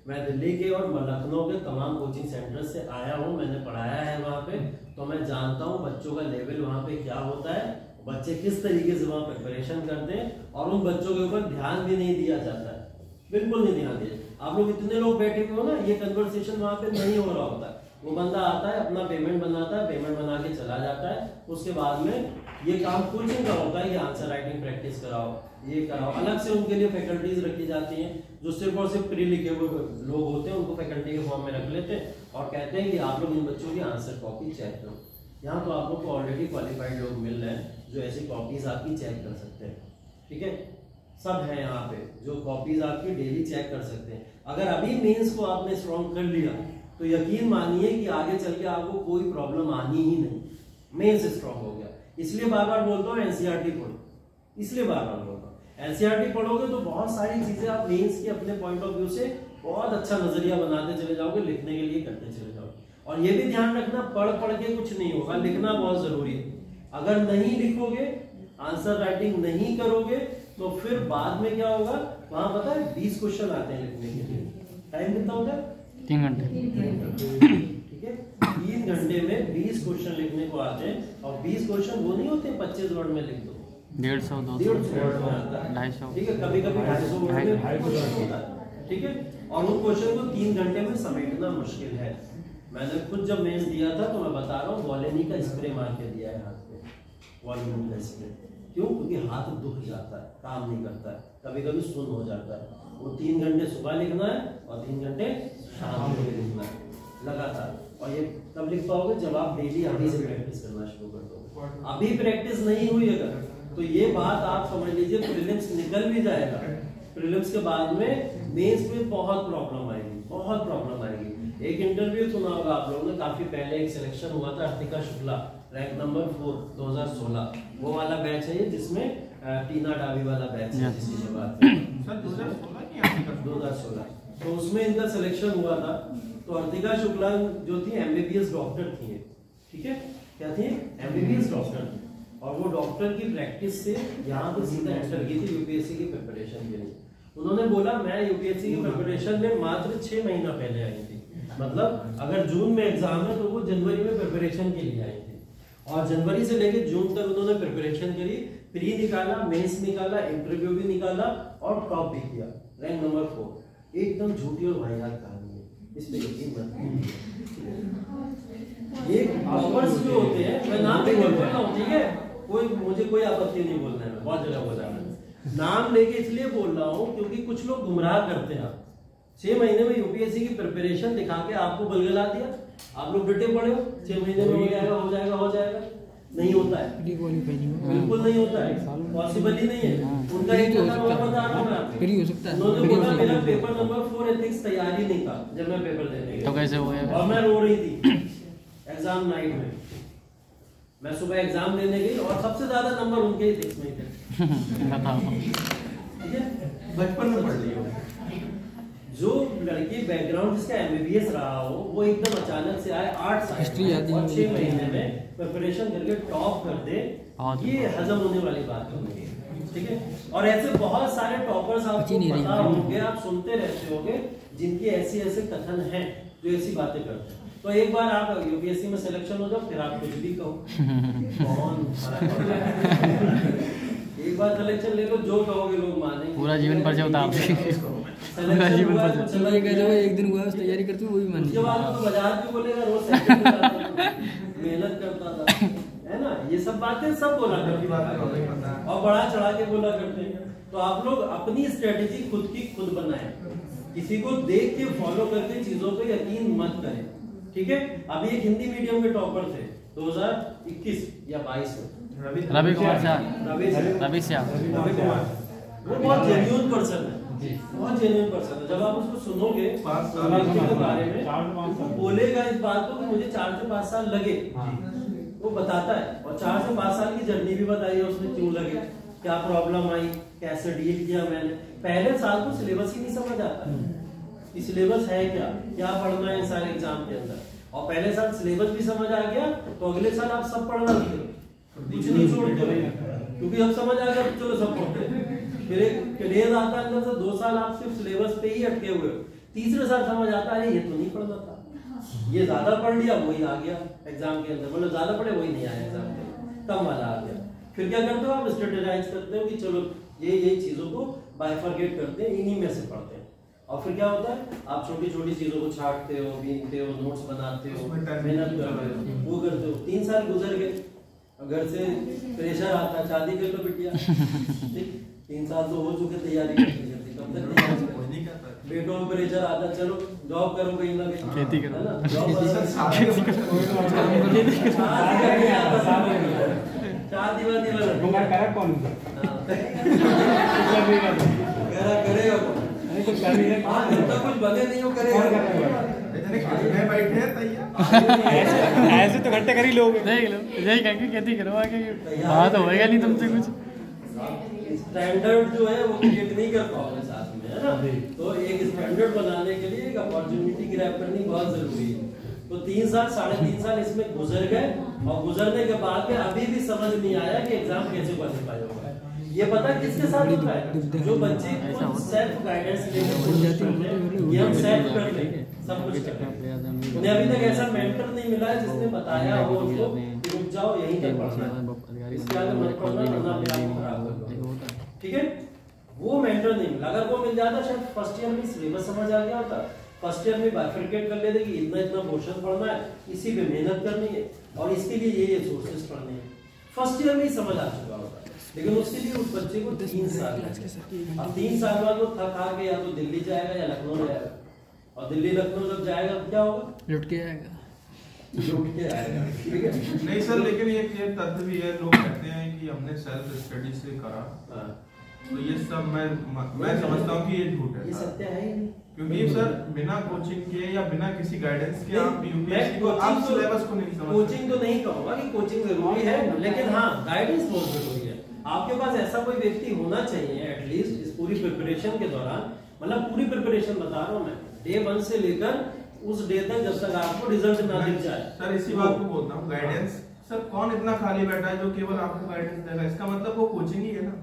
मैं दिल्ली के और लखनऊ के तमाम कोचिंग सेंटर से आया हूँ, मैंने पढ़ाया है वहाँ पे, तो मैं जानता हूँ बच्चों का लेवल वहाँ पे क्या होता है, बच्चे किस तरीके से वहाँ प्रिपरेशन करते हैं, और उन बच्चों के ऊपर ध्यान भी नहीं दिया जाता है, बिल्कुल नहीं ध्यान दिया। आप लोग इतने लोग बैठे हुए हो ना, ये कन्वर्सेशन वहाँ पे नहीं हो रहा होता है। वो बंदा आता है, अपना पेमेंट बनाता है, पेमेंट बना के चला जाता है, उसके बाद में ये काम कोचिंग का होता है, ये आंसर राइटिंग प्रैक्टिस कराओ, ये कराओ। अलग से उनके लिए फैकल्टीज रखी जाती हैं जो सिर्फ और सिर्फ प्री लिखे हुए लोग होते हैं, उनको फैकल्टी के फॉर्म में रख लेते हैं और कहते हैं कि आप लोग इन बच्चों की आंसर कॉपी चेक करो। यहाँ तो आप लोग को ऑलरेडी क्वालिफाइड लोग मिल रहे हैं जो ऐसी कॉपीज आपकी चेक कर सकते हैं, ठीक है। सब है यहाँ पे जो कॉपीज आपकी डेली चेक कर सकते हैं। अगर अभी मेंस को आपने स्ट्रॉन्ग कर लिया तो यकीन मानिए कि आगे चल के आपको कोई प्रॉब्लम आनी ही नहीं, मेंस स्ट्रॉन्ग हो गया। इसलिए बार बार बोलता हूँ एनसीईआरटी पढ़ो, इसलिए बार बार बोलता हूँ एनसीईआरटी पढ़ोगे तो बहुत सारी चीजें आप मेंस के अपने पॉइंट ऑफ व्यू से बहुत अच्छा नजरिया बनाते चले जाओगे, लिखने के लिए करते चले जाओगे। और ये भी ध्यान रखना, पढ़ के कुछ नहीं होगा, लिखना बहुत जरूरी है। अगर नहीं लिखोगे, आंसर राइटिंग नहीं करोगे तो फिर बाद में क्या होगा, वहां पता है 20 क्वेश्चन आते हैं लिखने के लिए, टाइम कितना होता है 3 घंटे, ठीक है। 3 घंटे में 20 क्वेश्चन लिखने को आते हैं, और 20 क्वेश्चन वो नहीं होते 25 वर्ड में लिख दो, 150-200 वर्ड में आता है, 250, ठीक है, कभी 250 वर्ड में होता है, ठीक है। और उन क्वेश्चन को 3 घंटे में समेटना मुश्किल है। मैंने खुद जब मेंस दिया था तो मैं बता रहा हूँ, वॉलेनी का स्प्रे मार के दिया है हाथ पे, वॉलेनी का स्प्रे। क्यों? क्योंकि हाथ दुख जाता है, काम नहीं करता है, कभी कभी सुन हो जाता है। वो 3 घंटे सुबह लिखना है और 3 घंटे शाम को लिखना है लगातार। और ये कब लिख पाओगे, जब आप डेली अभी से प्रैक्टिस करना शुरू कर दोगे। अभी प्रैक्टिस नहीं हुई अगर, तो ये बात आप समझ लीजिए प्रीलिम्स निकल भी जाएगा, प्रीलिम्स के बाद में मेंस में बहुत प्रॉब्लम आएगी। एक इंटरव्यू सुना होगा आप लोगों ने, काफी पहले एक सिलेक्शन हुआ था, अर्तिका शुक्ला रैंक नंबर 4 2016, वो वाला बैच है ये जिसमें टीना डावी वाला बैच है जिसकी ये बात है सर 2016 की 2016। तो उसमें इनका सिलेक्शन हुआ था। तो अर्तिका शुक्ला जो थी एमबीबीएस डॉक्टर थी, ठीक है, क्या थी, एमबीबीएस डॉक्टर, और वो डॉक्टर की प्रैक्टिस से यहाँ पे सीधा एंटर की थी यूपीएससी की प्रिपरेशन के लिए। उन्होंने बोला मैं यूपीएससी की प्रिपरेशन में मात्र 6 महीना पहले आई थी, मतलब अगर जून में एग्जाम है तो वो जनवरी में प्रिपरेशन के लिए आई थी, और जनवरी से लेकर जून तक उन्होंने प्रिपरेशन करी, प्री निकाला, मेंस निकाला, इंटरव्यू भी निकाला और टॉप भी किया, रैंक नंबर 4। एकदम झूठी और वाहियात कहानी है, इस पे यकीन मत कीजिए। ये टॉपर्स जो होते हैं, मैं नाम लेके बोल रहा हूँ, ठीक है, मुझे कोई आपत्ति नहीं बोलना है, बहुत जगह बोला है, नाम लेके इसलिए बोल रहा हूँ क्योंकि कुछ लोग गुमराह करते हैं। 6 महीने में यूपीएससी की प्रिपरेशन दिखा के आपको बलगला दिया, आप लोग डटे पड़े हो 6 महीने में हो जाएगा, नहीं होता है, बिल्कुल नहीं होता है, पॉसिबल ही नहीं है। उनका एक बता रहा हूँ मैं आपको, उन्होंने बोला मेरा पेपर नंबर 4 एथिक्स तैयार ही नहीं था जब मैं पेपर देने गया, तो कैसे हुआ, और मैं रो रही थी एग्जाम नाइट में। मैं सुबह एग्जाम देने गई और सबसे ज्यादा नंबर उनके एथिक्स में थे, ठीक है, बचपन में पढ़ लिया। जो लड़की बैकग्राउंड जिसका एमबीबीएस रहा हो, वो एकदम अचानक से आए 8 साल और 6 महीने में प्रिपरेशन करके टॉप कर दे, ये हजम होने वाली बात नहीं है, ठीक है। और ऐसे बहुत सारे टॉपर्स आपको पता होंगे, आप सुनते रहते होंगे, जिनकी ऐसे कथन हैं जो ऐसी बातें करते हैं। तो एक बार आप यूपीएससी में सिलेक्शन हो जाओ, फिर आप कुछ भी कहो, कौन एक बार सिलेक्शन ले लो, जो कहोगे लोग मानेंगे, पूरा जीवन परिचय उतार पूरा जीवन परिचय एक दिन हुआ तैयारी करती हूँ, वो भी मान उसके बाद तो बाजार भी बोलेगा रोज मेहनत करता था, है ना, ये सब बातें सब बोला करती और बढ़ा चढ़ा के बोला करते हैं। तो आप लोग अपनी स्ट्रेटेजी खुद बनाएं, किसी को देख के फॉलो करके चीजों पे यकीन मत करें, ठीक है। अभी एक हिंदी मीडियम के टॉपर थे 2021 या 22 में, रवि कुमार शाह, वो बहुत जेन्युइन पर्सन है, बहुत जेन्युइन पर्सन है। जब आप उसको सुनोगे के बारे में, वो बोलेगा इस बात को कि मुझे 4 से 5 साल लगे, वो बताता है, और 4 से 5 साल की जर्नी भी बताई है उसने, क्यों लगे, क्या प्रॉब्लम आई, कैसे डील किया मैंने। पहले साल को सिलेबस ही नहीं समझ आता कि सिलेबस है क्या पढ़ना है सारे एग्जाम के अंदर, और पहले साल सिलेबस भी समझ आ गया तो अगले साल आप सब पढ़ना सीखे, कुछ नहीं छोड़ते, क्योंकि अब समझ आ गया तो चलो सब पढ़ते। फिर एक क्रेज आता है अंदर से, 2 साल आप सिर्फ सिलेबस पे ही अटके हुए, तीसरे साल समझ आता है ये तो नहीं पढ़ना था, ये ज्यादा पढ़ लिया वही आ गया एग्जाम के अंदर, मतलब ज्यादा पढ़े वही नहीं आया एग्जाम के, कम वाला आ गया। फिर क्या करते हो आप, स्ट्रेटेजाइज करते हो कि चलो ये चीजों को बाइफरकेट करते हैं, इन्हीं में से पढ़ते हैं, और फिर क्या होता है, आप छोटी छोटी चीजों को छांटते हो, बीनते हो, नोट्स बनाते हो, मेहनत करते हो, वो करते हो। 3 साल गुजर गए, घर से प्रेशर आता, शादी कर लो बिटिया, ठीक, 3 साल तो हो चुके तैयारी करते, कब तक तैयारी करते, बेटों में प्रेशर आता, चलो जॉब करो कहीं ना कहीं, खेती करो, है ना, जॉब शादी वादी वाला कौन करेगा कुछ बने नहीं हो, करेगा ऐसे तो घंटे कर ही लोगे, यही कहेंगे खेती करो आगे, बात होएगा नहीं तुमसे कुछ। स्टैंडर्ड जो है वो क्रिएट नहीं कर पाओगे साथ में, है ना। तो एक स्टैंडर्ड बनाने के लिए एक अपॉर्चुनिटी ग्रैब करनी बहुत जरूरी है। तो 3 साल 3.5 साल इसमें गुजर गए, और गुजरने के बाद में अभी भी समझ नहीं आया कि एग्जाम कैसे क्वालिफाई होगा। ये पता किसके साथ होता है, जो बच्चे खुद सेल्फ गाइडेंस लेकर ये हम सेल्फ कर लेंगे, सब कुछ करते हैं। उन्हें अभी तक ऐसा मेंटर नहीं मिला है जिसने बताया हो उसको कि रुक जाओ यहीं तक पढ़ना है, इसके आगे मत पढ़ना, वरना अपने आप को खराब कर दो, ठीक है। वो मेंटर नहीं मिला, अगर वो मिल जाता शायद फर्स्ट ईयर में सिलेबस समझ आ गया होता, फर्स्ट ईयर में बाइफरकेट कर लेते कि इतना पोर्शन पढ़ना है, इसी पे मेहनत करनी है, और इसके लिए ये सोर्सेस पढ़ने हैं, फर्स्ट ईयर में ही समझ आ चुका होता। लेकिन उसके लिए उस बच्चे को 3 साल, अब 3 साल बाद वो थक आ के या तो दिल्ली जाएगा या लखनऊ जाएगा, और दिल्ली लखनऊ जब जाएगा तो क्या होगा, लुट के आएगा, ठीक है। नहीं सर, लेकिन ये तथ्य भी है, लोग कहते हैं कि हमने सेल्फ स्टडी से करा, तो ये सब मैं समझता हूँ कि ये झूठ है, ये सत्य है ही नहीं। क्योंकि सर बिना कोचिंग के या बिना किसी गाइडेंस के आप यूपीएससी को आप सिलेबस को नहीं समझ। कोचिंग तो नहीं कहूँगा कि कोचिंग जरूरी है, लेकिन हाँ गाइडेंस बहुत जरूरी है। आपके पास ऐसा कोई व्यक्ति होना चाहिए एटलीस्ट इस पूरी प्रिपरेशन के दौरान, मतलब पूरी प्रिपरेशन बता रहा हूँ मैं, डे 1 से लेकर उस डे तक जब तक आपको रिजल्ट ना दिख जाए। सर इसी बात को बोलता हूँ, गाइडेंस। सर कौन इतना खाली बैठा है जो केवल आपको गाइडेंस देगा? इसका मतलब वो कोचिंग ही है ना,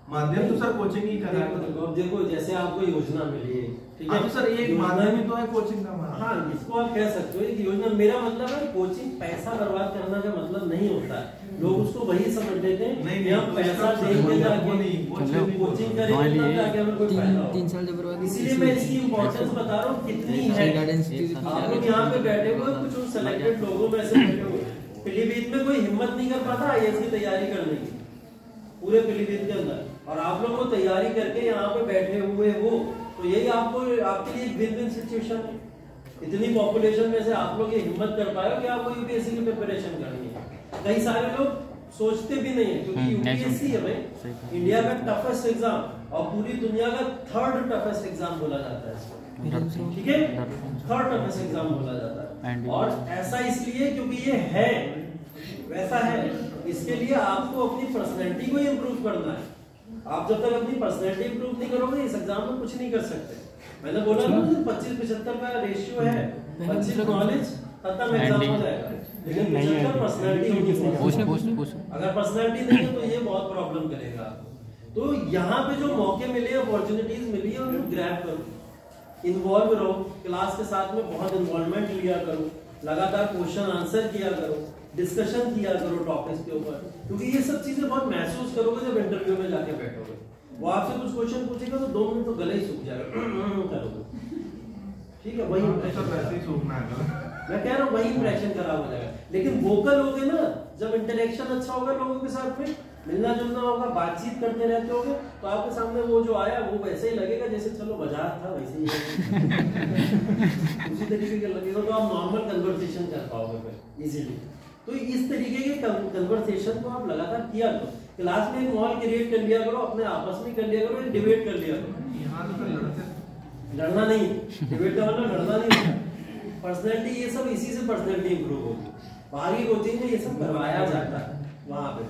माध्यम तो सर कोचिंग ही कर रहा है। देखो जैसे आपको योजना मिली है, ठीक है, तो सर एक माध्यम ही तो है कोचिंग का हमारा। हाँ, इसको आप कह सकते हो एक योजना। मेरा मतलब है कोचिंग पैसा बर्बाद करना का मतलब नहीं होता है, लोग उसको वही समझ लेते हैं। नहीं, हम पैसा देंगे जाके कोचिंग करेंगे तब जाके हमें कोई फायदा होगा। 3 साल जब बर्बाद। इसीलिए मैं इसकी इम्पोर्टेंस बता रहा हूँ कितनी है। आप लोग यहाँ पे बैठे हुए कुछ सेलेक्टेड लोगों में से बैठे हुए, पीलीभीत में कोई हिम्मत नहीं कर पाता आईएएस की तैयारी करने की पूरे पीलीभीत के अंदर, और आप लोग को तैयारी करके यहाँ पे बैठे हुए हो, तो यही आपको आपके लिए विन विन सिचुएशन है। इतनी पॉपुलेशन में से आप लोग ये हिम्मत कर पाए कि आपको यूपीएससी की प्रिपरेशन करनी है। कई सारे लोग सोचते भी नहीं है, क्योंकि यूपीएससी है भाई इंडिया का टफेस्ट एग्जाम और पूरी दुनिया का 3rd टफेस्ट एग्जाम बोला जाता है इसको, ठीक है, 3rd टफेस्ट एग्जाम बोला जाता है। और ऐसा इसलिए क्योंकि ये है वैसा है, इसके लिए आपको अपनी पर्सनैलिटी को इम्प्रूव करना है। आप जब तक अपनी पर्सनैलिटी इंप्रूव नहीं करोगे इस एग्जाम में कुछ नहीं कर सकते। मैंने बोला ना 25-75 का रेशियो है, 25 नॉलेज खत्म एग्जाम हो जाएगा, लेकिन 75 पर्सनैलिटी होनी चाहिए। अगर पर्सनैलिटी नहीं है तो ये बहुत प्रॉब्लम करेगा। तो यहाँ पे जो मौके मिले, अपॉर्चुनिटीज मिली है उनको ग्रैब करो, इन्वॉल्व रहो, क्लास के साथ में बहुत इन्वॉल्वमेंट लिया करो, लगातार क्वेश्चन आंसर किया करो, डिस्कशन किया करो टॉपिक्स के ऊपर, क्योंकि ये सब चीजें बहुत महसूस करोगे जब इंटरव्यू में जाके बैठोगे। वो आपसे कुछ क्वेश्चन पूछेगा तो 2 मिनट तो गला ही सूख जाएगा करोगे, ठीक है, वही वैसे ही सूखना है। मैं कह रहा हूँ वही इंप्रेशन खराब हो जाएगा। लेकिन वोकल होगे ना, जब इंटरेक्शन अच्छा होगा लोगों के साथ में, मिलना जुलना होगा, बातचीत करते रहते होगे, तो आपके सामने वो जो आया वो वैसे ही लगेगा जैसे चलो बाजार था वैसे ही उसी तरीके का लगेगा, तो आप नॉर्मल कन्वर्सेशन कर पाओगे फिर इजीली। तो इस तरीके के कन्वर्सेशन को आप लगातार किया करो, क्लास में एक माहौल क्रिएट कर लिया करो, अपने आपस में कर लिया करो, एक डिबेट कर लिया करो। यहाँ तो लड़ना नहीं, डिबेट का मतलब लड़ना नहीं, पर्सनैलिटी ये सब इसी से पर्सनैलिटी इंप्रूव होगी। बाहरी कोचिंग में ये सब करवाया जाता है, वहाँ पे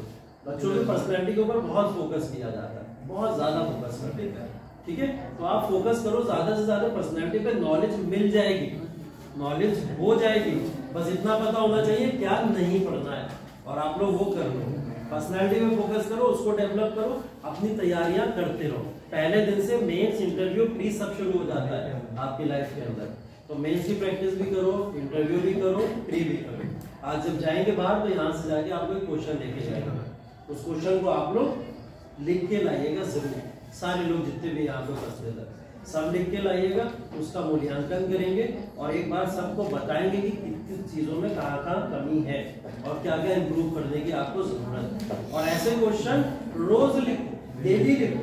बच्चों की पर्सनैलिटी के ऊपर बहुत फोकस किया जाता है, बहुत ज्यादा फोकस करते हैं, ठीक है। तो आप फोकस करो ज्यादा से ज्यादा पर्सनैलिटी पे, नॉलेज मिल जाएगी, नॉलेज हो जाएगी, बस इतना पता होना चाहिए क्या नहीं पढ़ना है, और आप लोग वो कर लो। पर्सनैलिटी में फोकस करो, उसको डेवलप करो, अपनी तैयारियां करते रहो। पहले दिन से मेंस, इंटरव्यू, प्री सब शुरू हो जाता है आपकी लाइफ के अंदर, तो मेंस की प्रैक्टिस भी करो, इंटरव्यू भी करो, प्री भी करो। आज जब जाएंगे बाहर तो यहाँ से जाके आपको एक क्वेश्चन लेके जाएगा, उस क्वेश्चन को आप लोग लिख के लाइएगा जरूर, सारे लोग जितने भी यहाँ पे उपस्थित हैं सब लिख के लाइएगा, उसका मूल्यांकन करेंगे और एक बार सबको बताएंगे कि कितनी चीजों में कहाँ कमी है और क्या क्या इंप्रूव करने की आपको जरूरत है। और ऐसे क्वेश्चन रोज लिखो, डेली लिखो,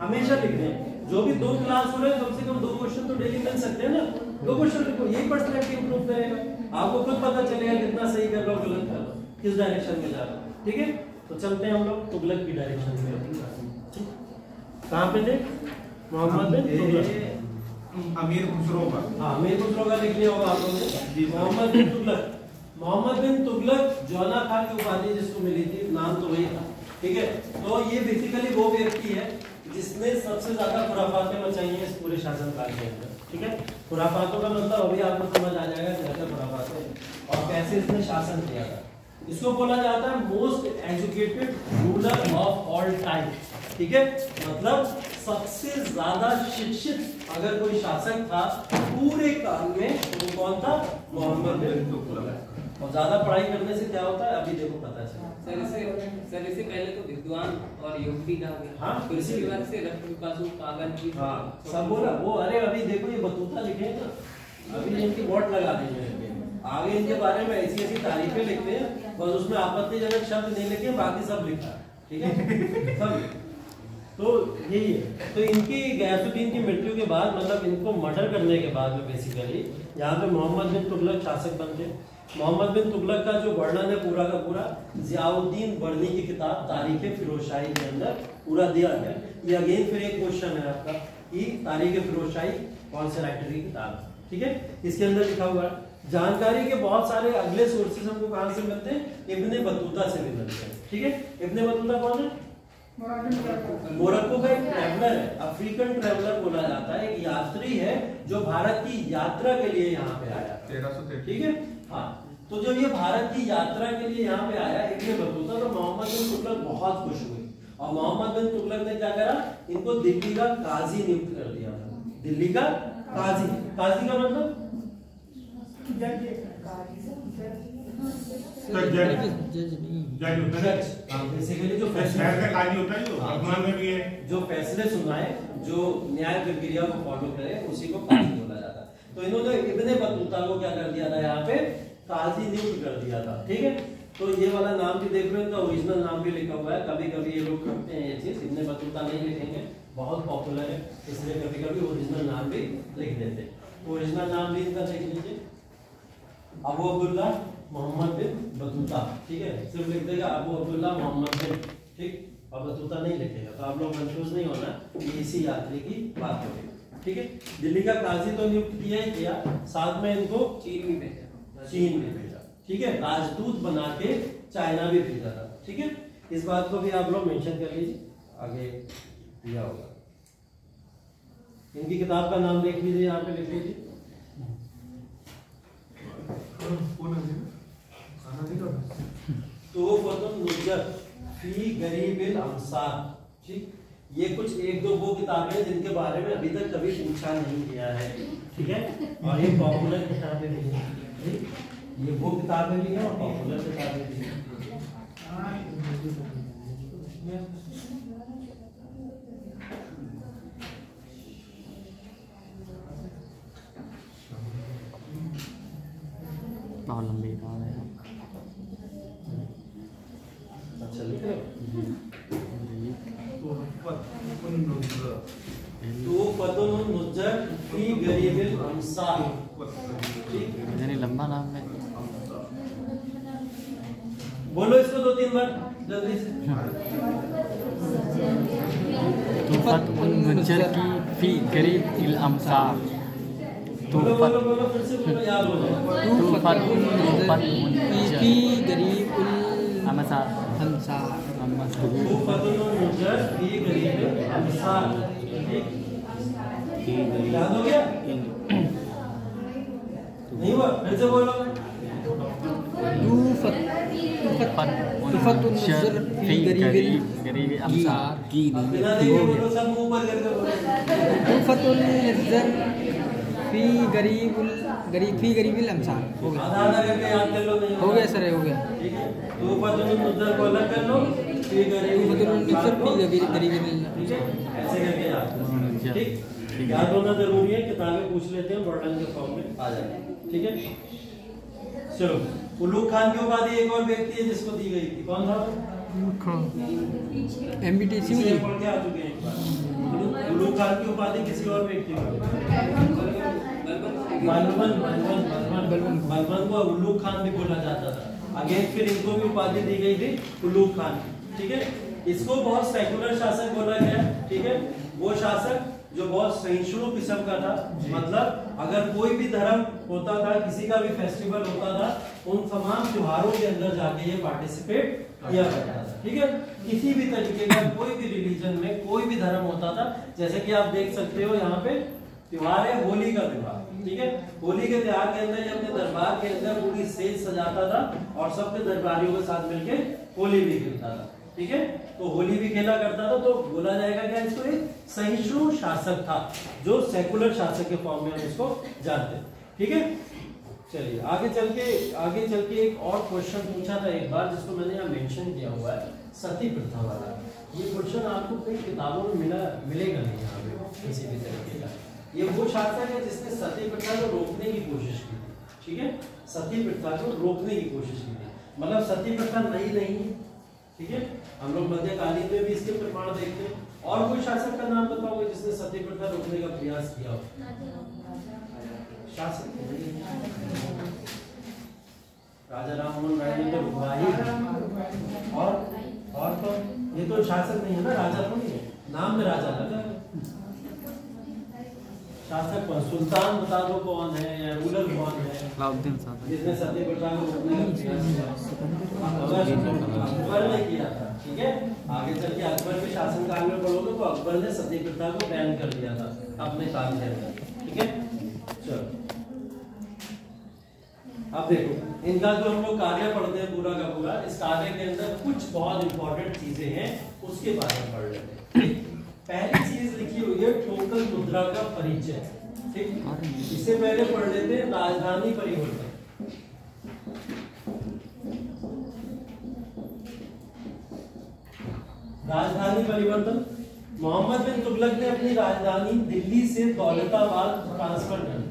हमेशा लिखने। जो भी 2 क्लास हो रहे हैं कम से कम 2 क्वेश्चन तो डेली मिल सकते हैं ना, 2 क्वेश्चन लिखो, यही पर्सनैलिटी इंप्रूव करेगा। आपको खुद पता चलेगा कितना सही कर रहा हो, गलत कर रहा हो, किस डायरेक्शन में जा रहा हो, ठीक है। तो चलते हैं हम लोग तुगलक की डायरेक्शन में। कहाँ पे थे? मोहम्मद बिन तुगलक, अमीर खुसरो का। हाँ, अमीर खुसरो का लिख लिया होगा आप लोगों ने। मोहम्मद बिन तुगलक, मोहम्मद बिन तुगलक जौना खान की उपाधि जिसको मिली थी, नाम तो वही था, ठीक है। तो ये बेसिकली वो व्यक्ति है जिसने सबसे ज्यादा खुराफातें मचाई हैं इस पूरे शासनकाल के अंदर, ठीक है। खुराफातों का मतलब अभी आपको समझ आ जाएगा क्या क्या खुराफातें और कैसे इसने शासन किया था। इसको बोला जाता है most educated ruler of all time, ठीक है। मतलब सबसे ज्यादा शिक्षित अगर कोई शासक था पूरे काल में तो वो कौन था? मोहम्मद बिन तुगलक। और ज्यादा पढ़ाई करने से क्या होता है अभी देखो पता चला। सर इससे पहले तो विद्वान और योग भी कहा गया। हाँ, इसी बात से रक्त पिपासु पागल की। हाँ, सब बोला वो। अरे अभी देखो ये बतूता लिखे ना, अभी इनकी वोट लगा देंगे, आगे इनके बारे में ऐसी ऐसी तारीफें लिखते हैं, बस उसमें आपत्तिजनक शब्द नहीं लिखे, बाकी सब लिखा, ठीक है सब। तो यही है। तो इनकी गयासुद्दीन की मृत्यु के बाद, मतलब इनको मर्डर करने के बाद में बेसिकली यहाँ पे मोहम्मद बिन तुगलक शासक बनते। मोहम्मद बिन तुगलक का जो वर्णन है पूरा का पूरा जियाउद्दीन बर्नी की किताब तारीख फिरोजशाही के अंदर पूरा दिया गया। ये अगेन फिर एक क्वेश्चन है आपका कि तारीख फिरोजशाही कौन से राइटर की किताब है, ठीक है। इसके अंदर लिखा हुआ है जानकारी के बहुत सारे अगले सोर्सेस हमको कहां से मिलते हैं, इब्ने बतूता से भी मिलते हैं, ठीक है। इब्ने बतूता कौन है? मोरक्को का एक ट्रैवलर है, अफ्रीकन ट्रैवलर बोला जाता है, एक यात्री है जो भारत की यात्रा के लिए यहाँ पे आया, 1313, ठीक है। हाँ, तो जब ये भारत की यात्रा के लिए यहाँ पे आया इब्ने बतूता, तो मोहम्मद बिन तुगलक बहुत खुश हुए और मोहम्मद बिन तुगलक ने क्या करा, इनको दिल्ली का काजी नियुक्त कर दिया था। दिल्ली का काजी, काजी का मतलब बेसिकली जो जो फैसले सुनाए, जो न्याय प्रक्रिया को फॉलो करे, उसी को काजी बोला जाता है। तो इन्होंने इब्ने बतूता को क्या कर दिया था, यहाँ पे काजी नियुक्त कर दिया था, ठीक है। तो ये वाला नाम भी देख रहे हो, इनका ओरिजिनल नाम भी लिखा हुआ है। कभी कभी ये लोग करते हैं ये चीज, इब्ने बतूता नहीं लिखेंगे, बहुत पॉपुलर है, इसलिए कभी कभी ओरिजिनल नाम भी लिख देते हैं। ओरिजिनल नाम भी इनका देख लीजिए, अबू अब्दुल्ला मोहम्मद बिन बतूता, ठीक है। सिर्फ लिख देगा अबू अब्दुल्ला मोहम्मद बिन, ठीक, और बतूता नहीं लिखेगा। तो आप लोग कंफ्यूज नहीं होना, ये इसी यात्री की बात होगी, ठीक है। दिल्ली का काजी तो नियुक्त किया ही किया, साथ में इनको चीन भी भेजा, ठीक है। राजदूत बना के चाइना भी भेजा था, ठीक है। इस बात को भी आप लोग मेंशन कर लीजिए, आगे दिया होगा। इनकी किताब का नाम देख लीजिए, यहाँ पे लिख लीजिए, फी गरीबिल अमसार, ठीक। ये कुछ एक दो वो किताबें हैं जिनके बारे में अभी तक कभी पूछा नहीं गया है, ठीक है। और ये पॉपुलर किताबें भी हैं, ये वो किताबें भी हैं और पॉपुलर किताबें भी हैं। बहुत लंबी किताब है। अच्छा लिख रहे हो? फी गरीबिल अमसार, ठीक। यानी लंबा नाम है, बोलो इसको 2-3 बार जल्दी से। मुंजर की फी गरीब इल अमसार, बोलो बोलो बोलो फिर से बोलो, याद हो जाए। फी गरीब उल अमसार, याद हो गया? नहीं हुआ, फिर से बोलो। गरीब अमसार की बिना देखे बोलो, सब मुंह पर करके बोलो। फी गरीब अमसार आधा आधा करके याद कर लो। हो गया सर, हो गया, ठीक है। तो फतुल को अलग कर लो, फी गरीब, ऐसे करके याद, ठीक। याद होना जरूरी है, किताबें पूछ लेते हैं, वर्णन के फॉर्म में आ जाए, ठीक है। चलो, उलूग खान की उपाधि एक और व्यक्ति है जिसको दी गई थी, कौन था? MBTC में पढ़ के आ चुके हैं एक बार। उलूग खान की उपाधि किसी और व्यक्ति को, बलबन को उलूग खान भी बोला जाता था। अगेन फिर इनको भी उपाधि दी गई थी उलूग खान, ठीक है। इसको बहुत सेकुलर शासक बोला गया, ठीक है। वो शासक जो बहुत सहिष्णु किस्म का था, मतलब अगर कोई भी धर्म होता था, किसी का भी फेस्टिवल होता था, उन तमाम त्योहारों के अंदर जाके ये पार्टिसिपेट किया करता था, ठीक है। किसी भी तरीके का कोई भी रिलीजन में कोई भी धर्म होता था, जैसे कि आप देख सकते हो यहाँ पे त्योहार है होली का त्योहार, ठीक है। होली के त्योहार के अंदर ये अपने दरबार के अंदर पूरी स्टेज सजाता था और सबके दरबारियों के साथ मिलके होली भी खेलता था, ठीक है। तो होली भी खेला करता था, तो बोला जाएगा क्या इसको, एक सहिष्णु शासक था, जो सेकुलर शासक के फॉर्म में हम इसको जानते हैं, ठीक है। चलिए आगे चल के एक और क्वेश्चन पूछा था एक बार, जिसको मैंने यहाँ मेंशन किया हुआ है, सती प्रथा वाला। ये क्वेश्चन आपको कई किताबों में मिलेगा नहीं यहाँ पे किसी भी तरीके का। ये वो शासक है जिसने सती प्रथा को रोकने की कोशिश की थी, ठीक है। सती प्रथा को रोकने की कोशिश की थी, मतलब सती प्रथा नई नहीं है, ठीक है। हम लोग मध्यकालीन में भी इसके प्रमाण देखते हैं। और कोई शासक का नाम बताओगे जिसने सती प्रथा रोकने का प्रयास किया हो? शासक राजा राममोहन राय ने तो रुकवा ही। और तो ये तो शासक नहीं है ना, राजा तो नहीं है, नाम में राजा लगा। शासक कौन, सुल्तान बता दो कौन है, या रूलर कौन है जिसने सती प्रथा को रोकने का अकबर ने किया था। ठीक है, आगे चल के अकबर के शासनकाल में पढ़ोगे तो अकबर ने सती प्रथा को बैन कर दिया था अपने काल के अंदर। ठीक है, चलो अब देखो इनका जो हम लोग कार्य पढ़ते हैं पूरा का पूरा, इस कार्य के अंदर कुछ बहुत इंपॉर्टेंट चीजें हैं, उसके बारे में पढ़ लेते हैं। पहली चीज लिखी हुई है टोकन मुद्रा का परिचय। ठीक, इससे पहले पढ़ लेते हैं राजधानी परिवर्तन। राजधानी परिवर्तन, मोहम्मद बिन तुगलक ने अपनी राजधानी दिल्ली से दौलताबाद ट्रांसफर कर दी।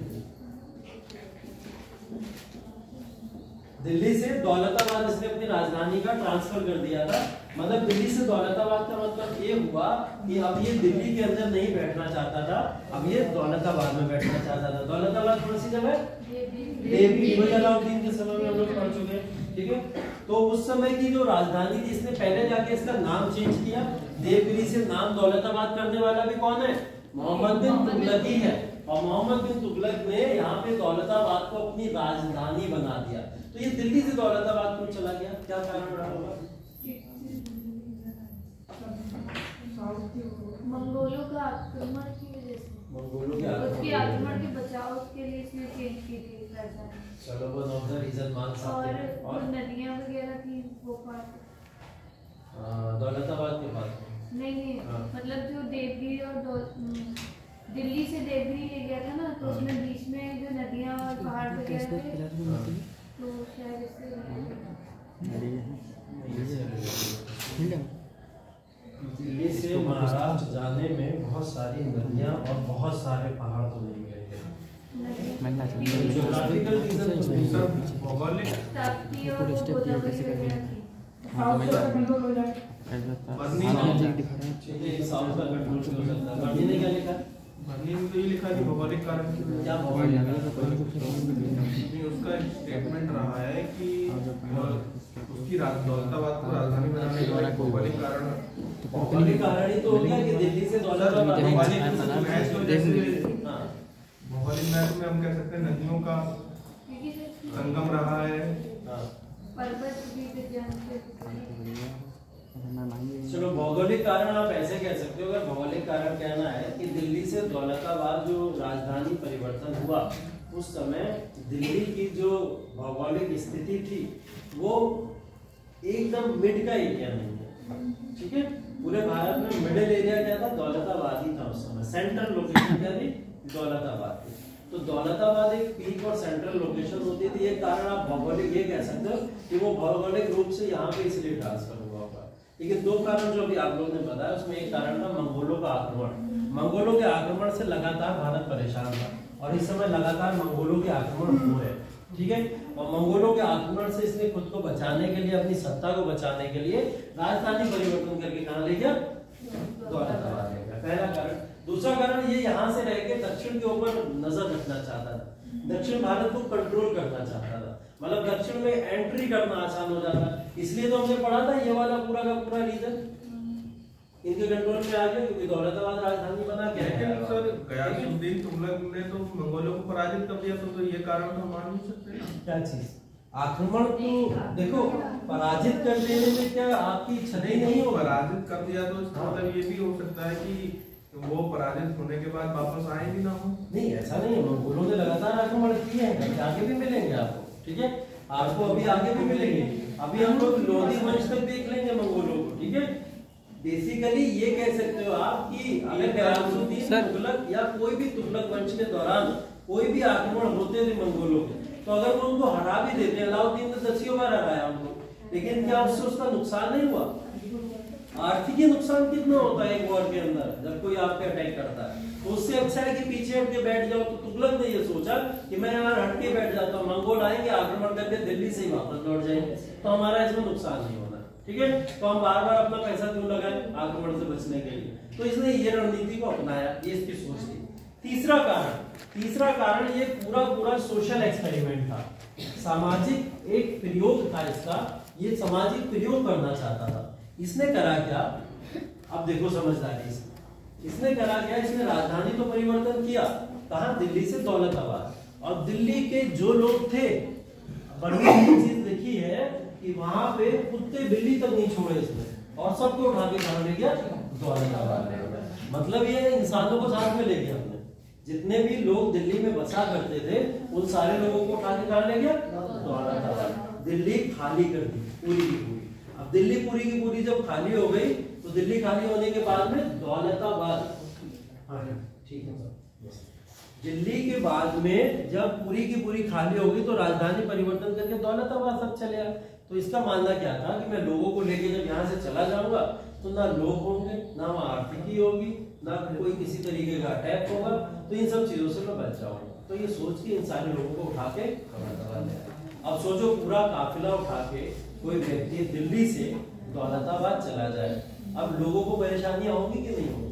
दिल्ली से दौलताबाद इसने अपनी राजधानी का ट्रांसफर कर दिया था। मतलब दिल्ली से दौलताबाद का मतलब ये हुआ कि अब ये दिल्ली के अंदर नहीं बैठना चाहता था, अब ये दौलताबाद में बैठना चाहता था। दौलताबाद कौन सी जगह है? देवी, वही अलाउद्दीन के समय में हम लोग पढ़ चुके हैं। ठीक है, तो उस समय की जो राजधानी थी, इसने पहले जाके इसका नाम चेंज किया। देवगिरी से नाम दौलताबाद करने वाला भी कौन है? मोहम्मद बिन तुगलक ही है। और मोहम्मद बिन तुगलक ने यहाँ पे दौलताबाद को अपनी राजधानी बना दिया। तो ये दिल्ली से दौलताबाद क्यों चला गया, क्या कारण रहा होगा? मंगोलों का आक्रमण की वजह से, मंगोलों उसके आक्रमण के बचाव के लिए इसने चेंज की थी राजधानी। चलो वन ऑफ द रीजन मान सकते हैं। और नदियां वगैरह थी वो पास, दौलताबाद के पास नहीं मतलब जो देवगिरी और दिल्ली से देवगिरी ले गया था ना, तो उसमें बीच में जो नदियां और पहाड़ वगैरह थे, तो शायद दिल्ली से महाराष्ट्र जाने में बहुत सारी नदियां और बहुत सारे पहाड़ तो नहीं गए थे। ज्योग्राफिकल रीजन तो भौगोलिक साउथ का कंट्रोल हो सकता है। बर्नी ने क्या लिखा? बर्नी ने तो ये लिखा कि भौगोलिक कारण क्या भौगोलिक? उसका स्टेटमेंट रहा है कि उसकी दौलताबाद को राजधानी बनाने का भौगोलिक कारण, भौगोलिक कारण ही तो हो गया कि दिल्ली से दौलताबाद। भौगोलिक मैप में हम कह सकते हैं नदियों का संगम रहा है। चलो भौगोलिक कारण आप ऐसे कह सकते हो। अगर भौगोलिक कारण कहना है कि दिल्ली से दौलताबाद जो राजधानी परिवर्तन हुआ, उस समय दिल्ली की जो भौगोलिक स्थिति थी वो एकदम मिड का एरिया नहीं है। ठीक है, पूरे भारत में मिडिल एरिया क्या था? दौलताबाद ही था उस समय। सेंट्रल लोकेशन क्या थी? दौलताबाद थी। तो दौलताबाद एक पीक और सेंट्रल लोकेशन होती थी। एक कारण आप भौगोलिक ये कह सकते हो कि वो भौगोलिक रूप से यहाँ पे इसलिए ट्रांसफर हुआ होगा। लेकिन दो कारण जो अभी आप लोगों ने बताया, उसमें एक कारण था मंगोलों का आक्रमण। मंगोलों के आक्रमण से लगातार भारत परेशान था और इस समय लगातार मंगोलों के आक्रमण हो रहे हैं। ठीक है, और मंगोलों के आक्रमण से इसने खुद को बचाने के लिए, अपनी सत्ता को बचाने के लिए राजधानी परिवर्तन करके कहाँ ले गया? दौलताबाद ले गया। पहला कारण। दूसरा कारण ये यहाँ से रह के दक्षिण के ऊपर नजर रखना चाहता था, दक्षिण भारत को कंट्रोल करना चाहता था। मतलब दक्षिण में एंट्री करना आसान हो जाता, इसलिए तो हमने पढ़ा था ये वाला पूरा का पूरा रीजन इनके कंट्रोल में आ गया, क्योंकि दौलताबाद राजधानी बना के। लेकिन सर गयासुद्दीन तुगलक ने तो मंगोलों को पराजित कर दिया, तो ये कारण तो मान नहीं सकते। क्या चीज? आक्रमण तो देखो, पराजित कर देने में क्या आपकी क्षति नहीं हो? पराजित कर दिया तो मतलब ये भी हो सकता है कि वो पराजित होने के बाद वापस आए भी ना हो। नहीं, ऐसा नहीं है। मंगोलों ने लगातार आक्रमण किए हैं, आगे भी मिलेंगे आपको। ठीक है, आपको अभी आगे भी मिलेंगे। अभी हम लोग लोधी वंश तक देख लेंगे मंगोलों को। ठीक है, बेसिकली ये कह सकते हो आप कि अगर गयासुद्दीन तुगलक या कोई भी तुगलक वंश के दौरान कोई भी आक्रमण होते थे मंगोलों के, तो अगर वो उनको हरा भी देते, अलाउद्दीन ने 10 बार हराया उनको, लेकिन क्या उससे उसका नुकसान नहीं हुआ? आर्थिक नुकसान कितना होता है एक वॉर के अंदर जब कोई आप पे अटैक करता है? तो उससे अच्छा है कि पीछे हट के बैठ जाओ। तो तुगलक ने ये सोचा कि मैं यहाँ हट के बैठ जाता हूँ, मंगोल आएंगे आक्रमण करके दिल्ली से ही वापस लौट जाएंगे, तो हमारा इसमें नुकसान नहीं होना। ठीक है, तो हम बार बार अपना पैसा क्यों लगाएं आक्रमण से बचने के लिए? तो इसने ये रणनीति को अपनाया, ये इसकी सोच थी। तीसरा कारण तीसरा कारण ये पूरा सोशल एक्सपेरिमेंट था, सामाजिक एक प्रयोग था इसका, ये सामाजिक प्रयोग करना चाहता था। इसने करा क्या, अब देखो समझदारी से, इसने करा क्या, इसने राजधानी तो परिवर्तन किया, कहां, दिल्ली से दौलताबाद। और दिल्ली के जो लोग थे, बड़ी चीज देखी है कि वहां पे कुत्ते बिल्ली तक नहीं छोड़े इसने, और सबको उठा के कहां ले गया, दौलताबाद ले गया। मतलब ये इंसानों को साथ में ले गया हमने, जितने भी लोग दिल्ली में बसा करते थे उन सारे लोगों को उठा के कहां ले गया, दौलताबाद। दिल्ली खाली कर दी पूरी की पूरी। अब दिल्ली पूरी की पूरी जब खाली हो गई तो दिल्ली खाली होने के बाद में दौलताबाद, ठीक है सर, दिल्ली के बाद में जब पूरी की पूरी खाली होगी तो राजधानी परिवर्तन करके दौलताबाद सब चले आए। तो इसका मानना क्या था कि मैं लोगों को लेके जब यहाँ से चला जाऊंगा तो ना लोग होंगे, ना वहाँ आर्थिकी होगी, ना कोई किसी तरीके का अटैक होगा, तो इन सब चीजों से मैं बच जाऊंगा। तो ये सोच के इन सारे लोगों को उठा के दौलताबाद ले आया। अब सोचो पूरा काफिला उठा के कोई व्यक्ति दिल्ली से दौलताबाद चला जाए, अब लोगों को परेशानियां होंगी कि नहीं होगी।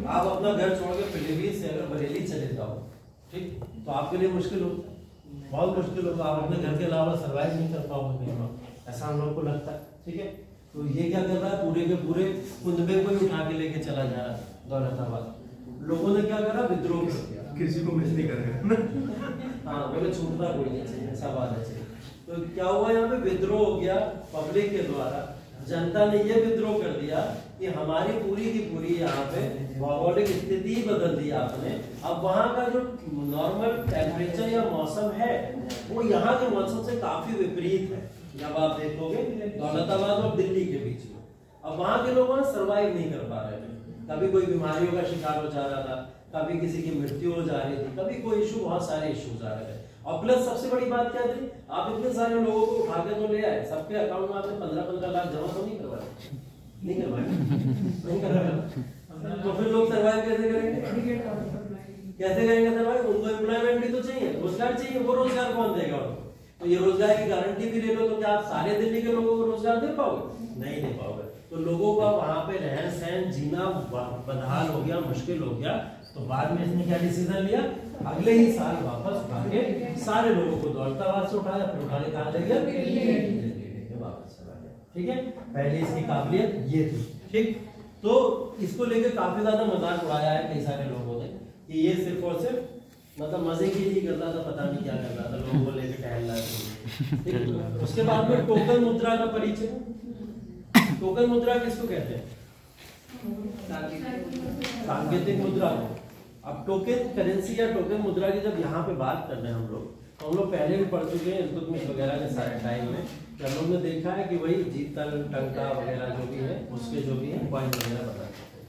आप अपना घर छोड़ के पीलीभीत से अगर बरेली चले जाओ, ठीक, तो आपके लिए मुश्किल हो, बहुत मुश्किल होगा, आप अपने घर के अलावा सर्वाइव नहीं कर पाओगे, ऐसा हम लोग को लगता है, ठीक है। तो ये क्या कर रहा है, पूरे के पूरे कुंदबे को ही उठा के लेके चला जा रहा है दौलताबाद। लोगों ने क्या करा, विद्रोह कर दिया, किसी को मिस नहीं करेगा। हाँ, बोले छूटना कोई नहीं चाहिए, ऐसा बात है। तो क्या हुआ, यहाँ पे विद्रोह हो गया पब्लिक के द्वारा। जनता ने ये विद्रोह कर दिया कि हमारी पूरी की पूरी यहाँ पे भौगोलिक स्थिति ही बदल दी आपने। अब वहाँ का जो नॉर्मल टेम्परेचर या मौसम है वो यहाँ के मौसम से काफी विपरीत है। जब आप देखोगे दौलताबाद और दिल्ली के बीच में, अब वहाँ के लोग सर्वाइव नहीं कर पा रहे थे, कभी कोई बीमारियों का शिकार हो जा रहा था, कभी किसी की मृत्यु हो जा रही थी, कभी कोई इशू, बहुत सारे इश्यूज आ रहे थे। और प्लस सबसे बड़ी बात क्या थी, आप इतने सारे लोगों को उठा के तो ले आए, सबके अकाउंट में आपने 15-15 लाख जमा तो नहीं करवाए, नहीं करवाए, तो फिर लोग सर्वाइव कैसे करेंगे, कैसे करेंगे सर्वाइव। उनको एम्प्लॉयमेंट भी तो चाहिए, रोजगार चाहिए, वो रोजगार कौन देगा उनको। तो ये रोजगार की गारंटी भी ले लो तो क्या आप सारे दिल्ली के लोगों को रोजगार दे पाओगे, नहीं दे पाओगे। तो लोगों का वहां पे रहन सहन जीना बदहाल हो गया, मुश्किल हो गया। तो बाद में इसने क्या डिसीजन लिया, अगले ही साल वापस उठा के सारे लोगों को दौलताबाद से उठाया, फिर उठा के कहा ले गया, वापस चला गया, ठीक है। पहले इसकी काबिलियत ये थी, ठीक। तो इसको लेके काफी ज्यादा मजाक उड़ाया है कई सारे लोगों ने कि ये सिर्फ और सिर्फ मतलब मजे के लिए करता था, पता नहीं क्या करता था, लोगों को लेके टहलना था। उसके बाद में टोकन मुद्रा का परिचय। टोकन मुद्रा किसको कहते हैं, सांकेतिक मुद्रा। अब टोकन करेंसी या टोकन मुद्रा की जब यहाँ पे बात कर रहे हैं हम लोग, तो हम लोग पहले भी पढ़ चुके हैं इल्तुतमिश वगैरह के सारे टाइम में, कि हम लोग ने देखा है कि वही जीतल टंका वगैरह जो भी है उसके जो भी है पॉइंट वगैरह बता सकते हैं।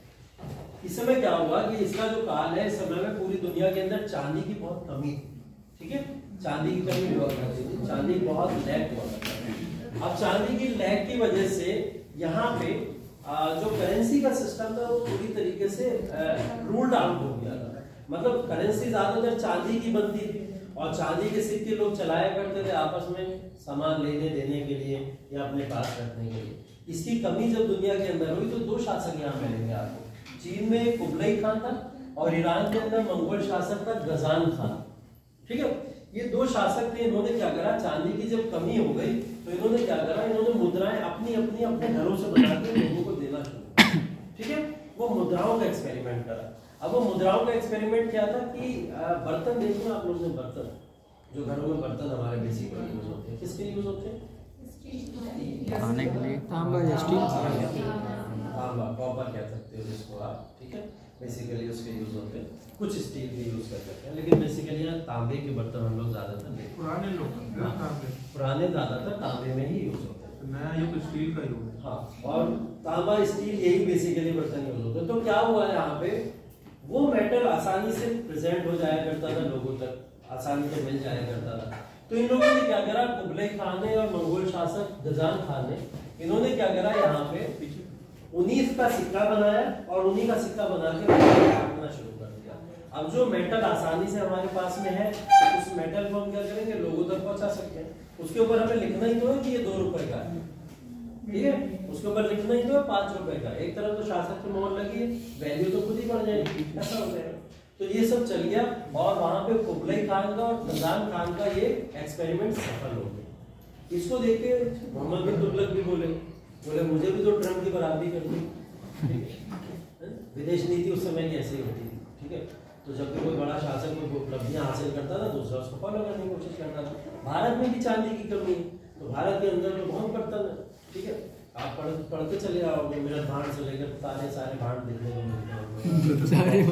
इस समय क्या हुआ कि इसका जो काल है, इस समय में पूरी दुनिया के अंदर चांदी की बहुत कमी थी, ठीक है, चांदी की कमी हुआ करती थी, चांदी बहुत लैक हुआ करता था। अब चांदी की लैक की वजह से यहाँ पे जो करेंसी का सिस्टम था वो पूरी तरीके से रूल्ड आउट हो गया था। मतलब करेंसी ज्यादातर चांदी की बनती थी और चांदी के सिक्के लोग चलाया करते थे आपस में सामान लेने देने के लिए या अपने पास रखने के लिए। इसकी कमी जब दुनिया के अंदर हुई तो दो शासक यहाँ मिलेंगे आपको। चीन में कुबलाई खान था और ईरान के अंदर मंगोल शासक था गजान खान, ठीक है। ये दो शासक थे, इन्होंने क्या करा, चांदी की जब कमी हो गई तो इन्होंने क्या करा, इन्होंने मुद्राएं अपनी अपनी अपने घरों से बना के लोगों को देना शुरू किया, ठीक है। वो मुद्राओं का एक्सपेरिमेंट करा। अब वो मुद्राओं का एक्सपेरिमेंट क्या था कि बर्तन देखो आप लोग ने, बर्तन जो घरों में बर्तन हमारे बेसिकली यूज होते हैं, किसके यूज होते हैं, खाने के लिए, तांबा या स्टील, तांबा कॉपर कह सकते हो जिसको आप, ठीक है, बेसिकली उसके यूज होते हैं। कुछ स्टील भी यूज कर सकते हैं, लेकिन बेसिकली तांबे के बर्तन हम लोग ज्यादातर देखते हैं। पुराने लोग पुराने ज्यादातर तांबे में ही यूज होते हैं, नया युग स्टील का युग है। हाँ, और तांबा स्टील यही बेसिकली बर्तन यूज होते हैं। तो क्या हुआ यहाँ पे, वो मेटल आसानी से प्रेजेंट हो जाया करता था, लोगों तक आसानी से मिल जाया करता था। तो इन लोगों ने क्या करा, कुबलाई खान ने और मंगोल शासक गजान खान ने, इन्होंने क्या करा, यहाँ पे 19 का सिक्का बनाया और उन्हीं का सिक्का बना के काटना शुरू कर दिया। अब जो मेटल आसानी से हमारे पास में है उस मेटल को हम क्या करेंगे, लोगों तक पहुंचा सकते हैं। उसके ऊपर हमें लिखना ही तो है कि ये 2 रुपए का है, ठीक है, उसके ऊपर लिखना ही तो है 5 रुपए का। एक तरफ तो शासक की मोहर लगी है, वैल्यू तो खुद ही बढ़ जाएगी, ऐसा हो जाएगा। तो ये सब चल गया और वहां पे कुबलाई खान का और निजाम खान का ये एक्सपेरिमेंट सफल हो गया। इसको देख के मोहम्मद बिन तुगलक भी बोले मुझे भी तो ट्रम्प की बराबरी कर दी, ठीक है। विदेश नीति उस समय की ऐसी होती थी, ठीक है। तो जब भी कोई बड़ा शासक कोई उपलब्धियां हासिल करता था दूसरा उसको फॉलो करने की कोशिश करता था। भारत में भी चांदी की कमी है, तो भारत के अंदर तो बहुत बर्तन है, ठीक है। आप पढ़ते चले आओगे, मेरा भांड से लेकर सारे भांड देखने को मिलते हैं।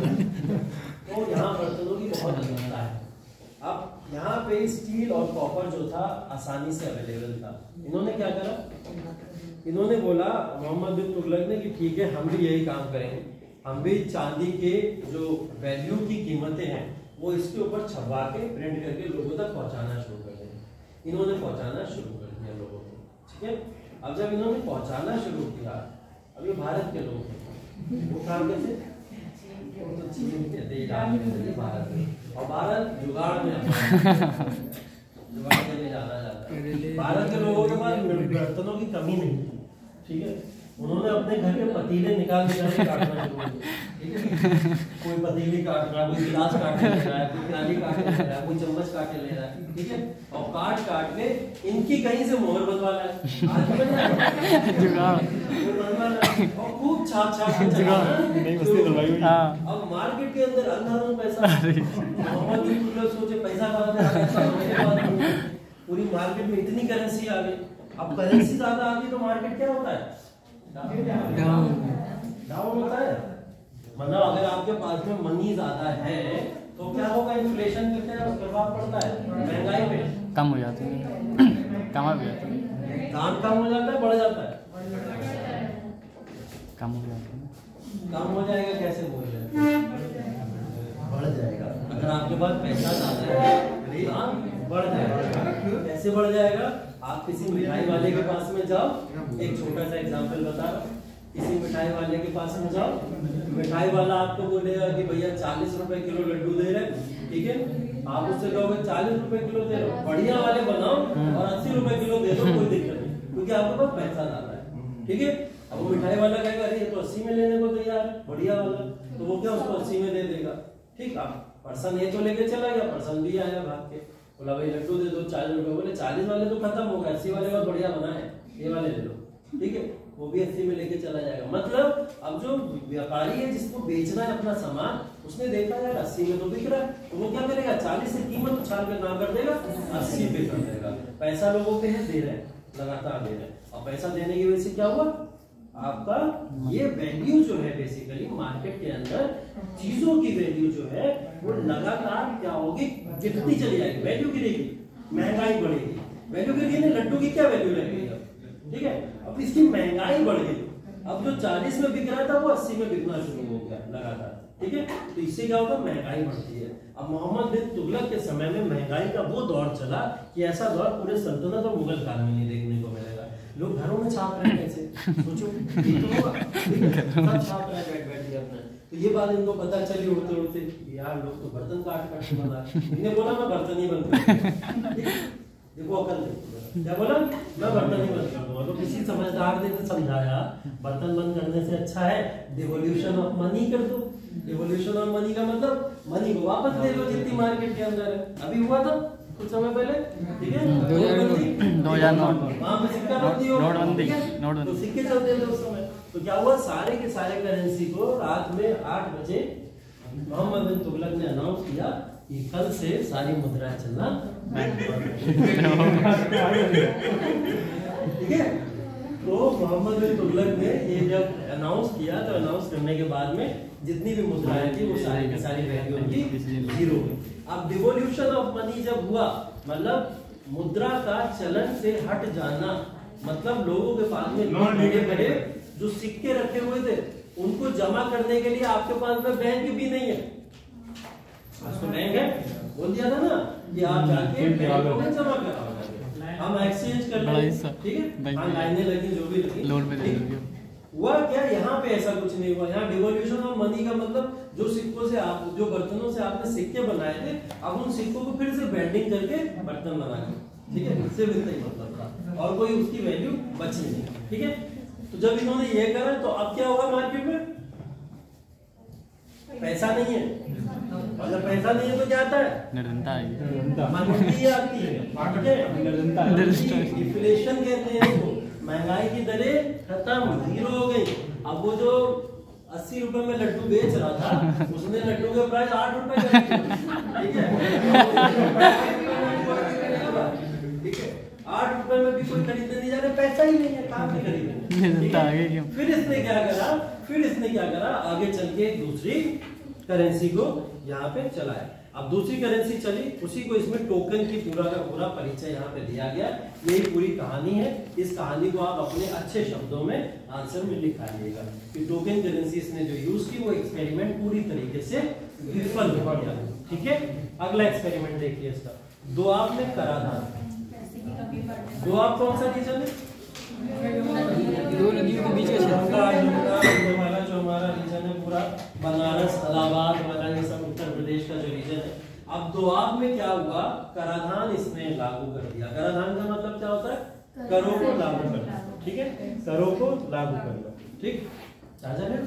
तो यहाँ बर्तनों की बहुत अधिकता है। अब यहाँ पे स्टील और कॉपर जो था आसानी से अवेलेबल था। इन्होंने क्या करा, इन्होंने बोला मोहम्मद बिन तुगलक ने कि ठीक है हम भी यही काम करेंगे, हम भी चांदी के जो वैल्यू की कीमतें हैं वो इसके ऊपर छपवा के प्रिंट करके लोगों तक पहुंचाना शुरू कर देंगे। इन्होंने पहुंचाना शुरू कर दिया लोगों को, ठीक है। अब जब इन्होंने पहुंचाना शुरू किया, अब ये भारत के लोग हैं, वो काम कैसे, तो चीन कहते हैं भारत में, और भारत जुगाड़ में जुगाड़ के लिए जाना जाता है। भारत के लोगों के पास बर्तनों की कमी नहीं, ठीक है। उन्होंने अपने घर के पतीले निकाल के काटना शुरू किया, ठीक है। कोई पतीली काट रहा है, कोई गिलास काट ले रहा है, कोई प्याली काट ले रहा है, कोई चम्मच काट ले रहा है, ठीक है। और काट के इनकी कहीं से मोहर बनवा रहा है, आज और खूब छाप अब मार्केट के अंदर अंधाधुंध पैसा। मोहम्मद बिन तुगलक सोचे पैसा कहाँ से आ गया, पूरी मार्केट में इतनी करेंसी आ गई। अब करेंसी ज्यादा आ गई तो मार्केट क्या होता है, डाउन होता है। मतलब अगर आपके पास में मनी ज्यादा है तो क्या होगा, इन्फ्लेशन पे क्या प्रभाव पड़ता है, महंगाई पे कम हो जाती है, कम हो जाती है, कम हो जाता है, बढ़ जाता है, कम हो जाती है, कम हो जाएगा। कैसे बोल रहे हैं, बढ़ जाएगा। अगर आपके पास पैसा ज्यादा है दाम बढ़ जाएगा। कैसे बढ़ जाएगा, आप किसी मिठाई वाले के पास में जाओ, एक छोटा सा एग्जांपल बता रहा हूं, किसी मिठाई वाले के पास में जाओ, मिठाई वाला आपको बोलेगा कि भैया 40 रुपए किलो लड्डू दे रहे, ठीक है। आप उससे कहोगे 40 रुपए किलो दे रहे, बढ़िया वाले बनाओ और 80 रुपए किलो दे दो, कोई दिक्कत नहीं, क्योंकि आपके पास पैसा ज्यादा है, ठीक है। अब वो मिठाई वाला कहेगा अरे ये तो 80 में लेने को तैयार है, बढ़िया वाला, तो वो क्या उसको 80 में दे देगा, ठीक। आप पर्सन ये तो लेके चला गया, पर्सन भी आया भाग के, बोला भाई लड्डू दे दो 40 रुपए, बोले 40 वाले तो खत्म हो गए, 80 वाले का बढ़िया बना है, ये वाले ले लो, ठीक है। वो भी 80 में लेके चला जाएगा। मतलब अब जो व्यापारी है जिसको बेचना है अपना सामान, उसने देखा यार 80 में तो बिक रहा है, तो वो क्या करेगा, 40 से कीमत उछाल के काम कर देगा, 80 पे कर देगा। पैसा लोगों पे है, दे रहे हैं, लगातार दे रहे हैं, और पैसा देने की वजह से क्या हुआ, आपका ये वैल्यू जो है बेसिकली मार्केट के अंदर चीजों की वैल्यू जो है वो लगातार क्या होगी, गिरती चली जाएगी, वैल्यू गिरेगी, महंगाई बढ़ेगी, वैल्यू गिरेगी, लगेगी की क्या वैल्यू लगेगी, ठीक है। अब इसकी महंगाई बढ़ गई, अब जो 40 में बिक रहा था वो 80 में बिकना शुरू हो गया लगातार, ठीक है। तो इससे क्या होगा, महंगाई बढ़ती है। अब मोहम्मद बिन तुगलक के समय में महंगाई का वो दौर चला कि ऐसा दौर पूरे सल्तनत और मुगल काल में नहीं देखने को मिलेगा। लोग घरों में छाप रहे हैं, कैसे सोचो, ये तो होगा, सब छाप रहे हैं बैठ के अपना। तो ये बात इनको पता चली उड़ते उड़ते, यार लोग तो बर्तन काट के बना, इन्हें बोला मैं बर्तन ही बंद कर, देखो अकल क्या बोला, मैं बर्तन ही बंद कर दूंगा। तो किसी समझदार ने तो समझाया बर्तन बंद करने से अच्छा है डिवोल्यूशन ऑफ मनी कर दो। डिवोल्यूशन ऑफ मनी का मतलब मनी को वापस ले लो जितनी मार्केट के अंदर है। अभी हुआ था कुछ समय पहले, ठीक है, 2009 वहां पे सिक्का बंदी हो, नोटबंदी, तो सिक्के चलते थे उस समय। तो क्या हुआ, सारे के सारे करेंसी को रात में 8 बजे मोहम्मद बिन तुगलक ने अनाउंस किया कि कल से सारी मुद्राएं चलना ठीक है। तो मोहम्मद बिन तुगलक ने ये जब अनाउंस किया, तो अनाउंस करने के बाद में जितनी भी मुद्राएं थी वो सारी की सारी वैल्यू उनकी 0 हुई। अब डिवोल्यूशन ऑफ मनी जब हुआ, मतलब मुद्रा का चलन से हट जाना, मतलब लोगों के पास में बड़े जो सिक्के रखे हुए थे उनको जमा करने के लिए आपके पास में बैंक भी नहीं है। तो बैंक है, बोल दिया था ना कि आप जाके बैंकों में जमा कराओ, हम एक्सचेंज कर लेंगे, ठीक है, हाँ लाइनें लगी जो भी लगी, लोन पे देंगे। हुआ क्या, यहाँ पे ऐसा कुछ नहीं हुआ। यहाँ डिवोल्यूशन ऑफ मनी का मतलब जो सिक्कों से आप, जो बर्तनों से आपने सिक्के बनाए थे, अब उन सिक्कों को फिर से बेंडिंग करके बर्तन बना के, ठीक है, इससे भी नहीं मतलब था, और कोई उसकी वैल्यू बची नहीं, ठीक है। तो जब इन्होंने ये करा तो अब क्या होगा, मार्केट में पैसा नहीं है, और जब पैसा नहीं है तो क्या आता है? निर्धनता है। मंदी आती है, ठीक है? इन्फ्लेशन कहते हैं इसको। महंगाई की दरें खत्म, जीरो हो गई। अब वो जो 80 रुपए में लड्डू बेच रहा था, उसने लड्डू का प्राइस 8 रुपए कर दिया, ठीक है? 8 रुपए में भी कोई खरीदने नहीं जा रहा, पैसा ही नहीं है, कहाँ से खरीदेंगे? फिर इसने क्या करा, आगे चल के दूसरी करेंसी को यहाँ पे चलाया। अब दूसरी करेंसी चली, उसी को इसमें टोकन की पूरा का पूरा परिचय यहाँ पे दिया गया। यही पूरी कहानी है। इस कहानी को आप अपने अच्छे शब्दों में आंसर में लिखाइएगा कि टोकन करेंसी इसने जो यूज की वो एक्सपेरिमेंट पूरी तरीके से विफल हो गया, ठीक है? अगला एक्सपेरिमेंट देखिए इसका, दोआब में कराधान। दोआब कौन सा रीजन है? दो नदियों के बीच का क्षेत्र। जो हमारा रीजन है पूरा बनारस, इलाहाबाद वाला, ये सब उत्तर प्रदेश का जो रीजन है। अब दोआब में क्या हुआ, कराधान इसने लागू कर दिया। कराधान का मतलब क्या होता है? करों को लागू करना, ठीक है? करों को लागू करना, ठीक? चाचा है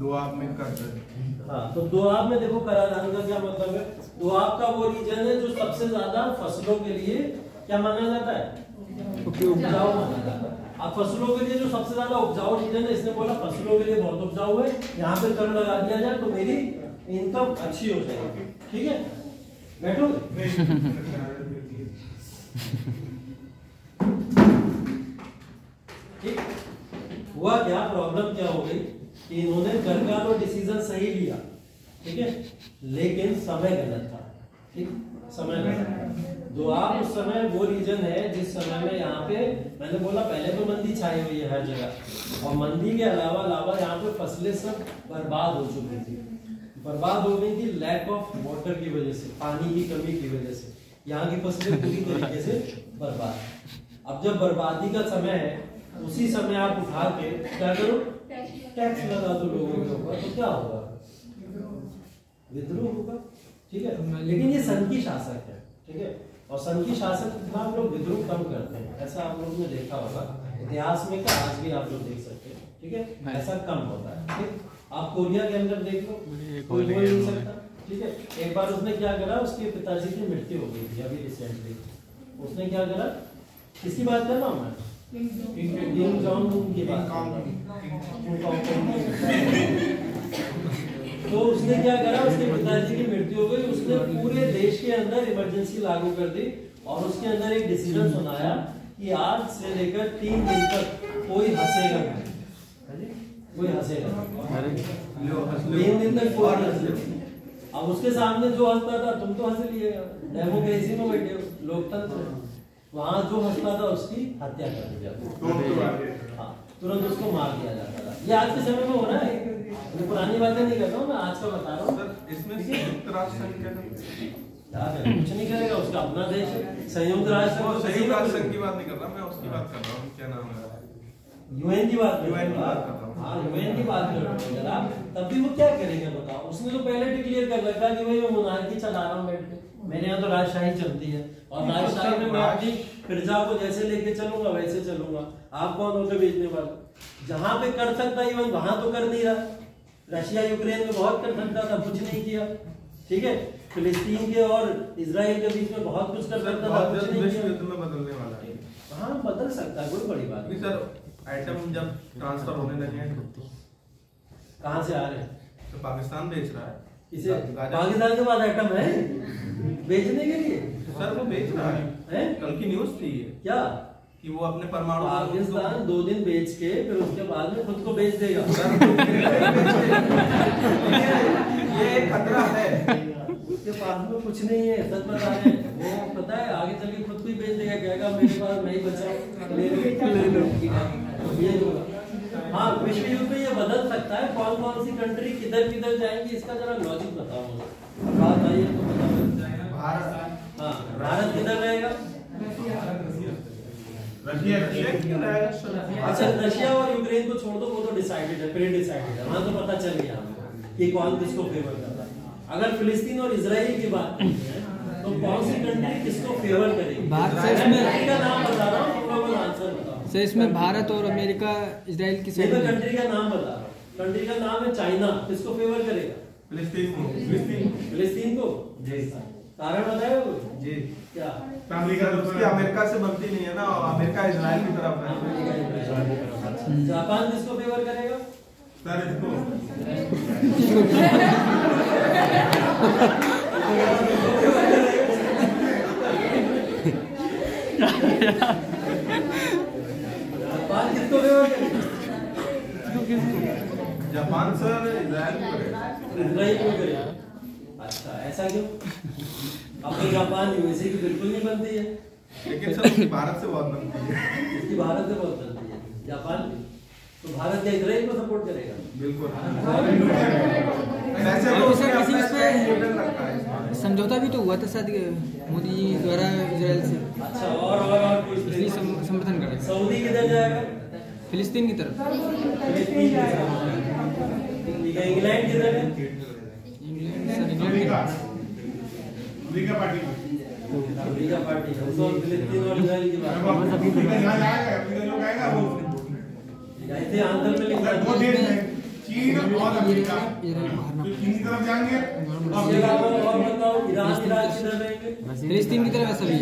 दोआब में कर। हाँ, तो दोआब में देखो कराधान का क्या मतलब है। दोआब का वो रीजन है जो सबसे ज्यादा फसलों के लिए क्या माना जाता है? उपजाऊ माना जाता है। अब फसलों के लिए जो सबसे ज्यादा उपजाऊ रीजन है, इसने बोला फसलों के लिए बहुत उपजाऊ है, यहाँ पे कर लगा दिया जाए तो मेरी इनकम अच्छी हो जाएगी, ठीक है? बैठो। ठीक, हुआ क्या, प्रॉब्लम क्या हो गई कि इन्होंने सरकार और डिसीजन सही लिया, ठीक है, लेकिन समय गलत था, ठीक? समय गलत था। दोआब उस समय वो रीजन है जिस समय में यहाँ पे मैंने बोला पहले तो मंदी छाई हुई है हर जगह, और मंदी के अलावा यहाँ पे फसलें सब बर्बाद हो चुकी थी। बर्बाद हो गई थी लैक ऑफ वाटर की वजह से, पानी की कमी की वजह से। यहाँ की फसलें पूरी तरीके से बर्बाद। अब जब बर्बादी का समय है, उसी समय आप उठा के क्या करो, टैक्स लगा दो लोगों के ऊपर, तो क्या होगा? विद्रोह होगा, ठीक है? लेकिन ये संघ की शासक है, ठीक है? और संघ की शासक के खिलाफ लोग विद्रोह कम करते हैं, ऐसा आप लोग ने देखा होगा इतिहास में, का आज भी आप लोग देख सकते हैं, ठीक है? ऐसा कम होता है, ठीक? आप कोरिया के अंदर देख लो, कोई बोल नहीं सकता, ठीक है? एक बार उसने क्या करा, उसके पिताजी की मृत्यु हो गई थी अभी रिसेंटली। उसने क्या करा, किसकी बात कर रहा हूँ मैं? किंग जॉन की बात। तो उसने क्या करा, उसके पिताजी की मृत्यु हो गई, उसने पूरे देश के अंदर इमरजेंसी लागू कर दी और उसके अंदर एक डिसीजन सुनाया कि आज से लेकर 3 दिन तक कोई हंसेगा नहीं, कोई हंसेगा 3 दिन तक कोई हंसेगा। अब उसके सामने जो हंसता था, तुम तो हंस लिएगा, डेमोक्रेसी में बैठे हो, लोकतंत्र, वहां जो हंसता था उसकी हत्या कर दी जाती, हाँ, तुरंत उसको मार दिया जाता था। ये आज के समय में हो रहा है, मैं पुरानी बातें नहीं करता हूँ, मैं आज का बता रहा हूँ। इसमें संयुक्त राष्ट्र संघ कुछ नहीं करेगा, उसका अपना देश है। संयुक्त राष्ट्र संघ की बात नहीं कर रहा मैं, उसकी बात कर रहा हूँ, क्या नाम है? यूएन की बात, यूएन की बात कर रहा हूँ। हाँ, यूएन की बात कर रहा हूँ जरा। तब भी वो क्या करेंगे बताओ? उसने तो पहले डिक्लेयर कर रखा कि भाई मैं मोनार्की चला रहा हूँ बैठ के, मेरे यहाँ तो राजशाही चलती है, और राजशाही में मैं अपनी प्रजा को जैसे लेके चलूंगा वैसे चलूंगा। आप कौन होते बेचने वाले? जहां पे कर सकता इवन वहां तो कर नहीं रहा। रशिया यूक्रेन में बहुत कर सकता था, कुछ नहीं किया, ठीक है? फिलिस्तीन के और इजराइल के बीच में बहुत कुछ कर सकता था, कुछ नहीं किया। बदलने वाला है, हाँ, बदल सकता है, कोई बड़ी बात नहीं सर। आइटम जब ट्रांसफर होने लगे हैं कहाँ से आ रहे हैं? तो पाकिस्तान बेच रहा है इसे पाकिस्तान के पास आइटम है बेचने के लिए? सर वो बेच रहा है? कल की न्यूज थी क्या कि वो अपने परमाणु पाकिस्तान 2 दिन बेच के फिर उसके बाद में खुद को बेच देगा। ये खतरा है, उसके पास में कुछ नहीं है, सच बता रहे हैं। वो पता है आगे चल के खुद को ही बेच देगा, कहेगा मेरे पास नहीं बचा, ले लो। ये होगा। हाँ, विश्व युद्ध में ये बदल सकता है, कौन कौन सी कंट्री किधर किधर जाएंगी, इसका जरा लॉजिक बताओ मुझे। बात आई है तो बताओ। हाँ, भारत किधर रहेगा? अच्छा, रशिया और यूक्रेन को छोड़ दो, वो तो डिसाइडेड है, प्री डिसाइडेड है, वहां तो पता चल गया कि कौन किसको फेवर करता है। अगर फिलिस्तीन और इजराइल की बात करते हैं तो कौन सी कंट्री किसको फेवर करेगी? का नाम बता रहा हूँ, तुम लोगों को आंसर बताओ। सर इसमें भारत और अमेरिका इजराइल की नहीं, मैं साइड कंट्री का नाम बता रहा हूँ। कंट्री का नाम है चाइना, किसको फेवर करेगा? फिलिस्तीन को। कारण बताएगा कोई? जी क्या? उसकी अमेरिका से बनती नहीं है ना, और अमेरिका इजराइल की तरफ है। जापान किसको फेवर करेगा? सर इसको जापान किसको फेवर करेगा? जापान सर इजराइल को करेगा। इजराइल को करेगा। अच्छा, ऐसा क्यों? अपनी जापान यूएसए की बिल्कुल नहीं बनती है, लेकिन सर उसकी भारत से बहुत बनती है। इसकी भारत से बहुत बनती है, जापान की। तो भारत क्या इजराइल को सपोर्ट करेगा? बिल्कुल। तो सर किसी पे समझौता भी तो हुआ था शायद मोदी जी द्वारा इजराइल से, अच्छा, और कोई इसलिए समर्थन करेगा। सऊदी किधर जाएगा? फिलिस्तीन की तरफ। फिलिस्तीन की तरफ। ठीक है, इंग्लैंड किधर है? इंग्लैंड सर इंग्लैंड की तरफ। लीगा पार्टी अमेरिका पार्टी है, उसको फिलिस्तीन और इजराइल की बात। यहाँ जाएगा, अफ्रीका लोग आएगा वो ऐसे आंसर में लिखा दो देश हैं, चीन और अफ्रीका। इजराइल को हारना तो चीन की तरफ जाएंगे और बताओ ईरान किधर रहेंगे? फिलिस्तीन की तरफ ऐसा भी है।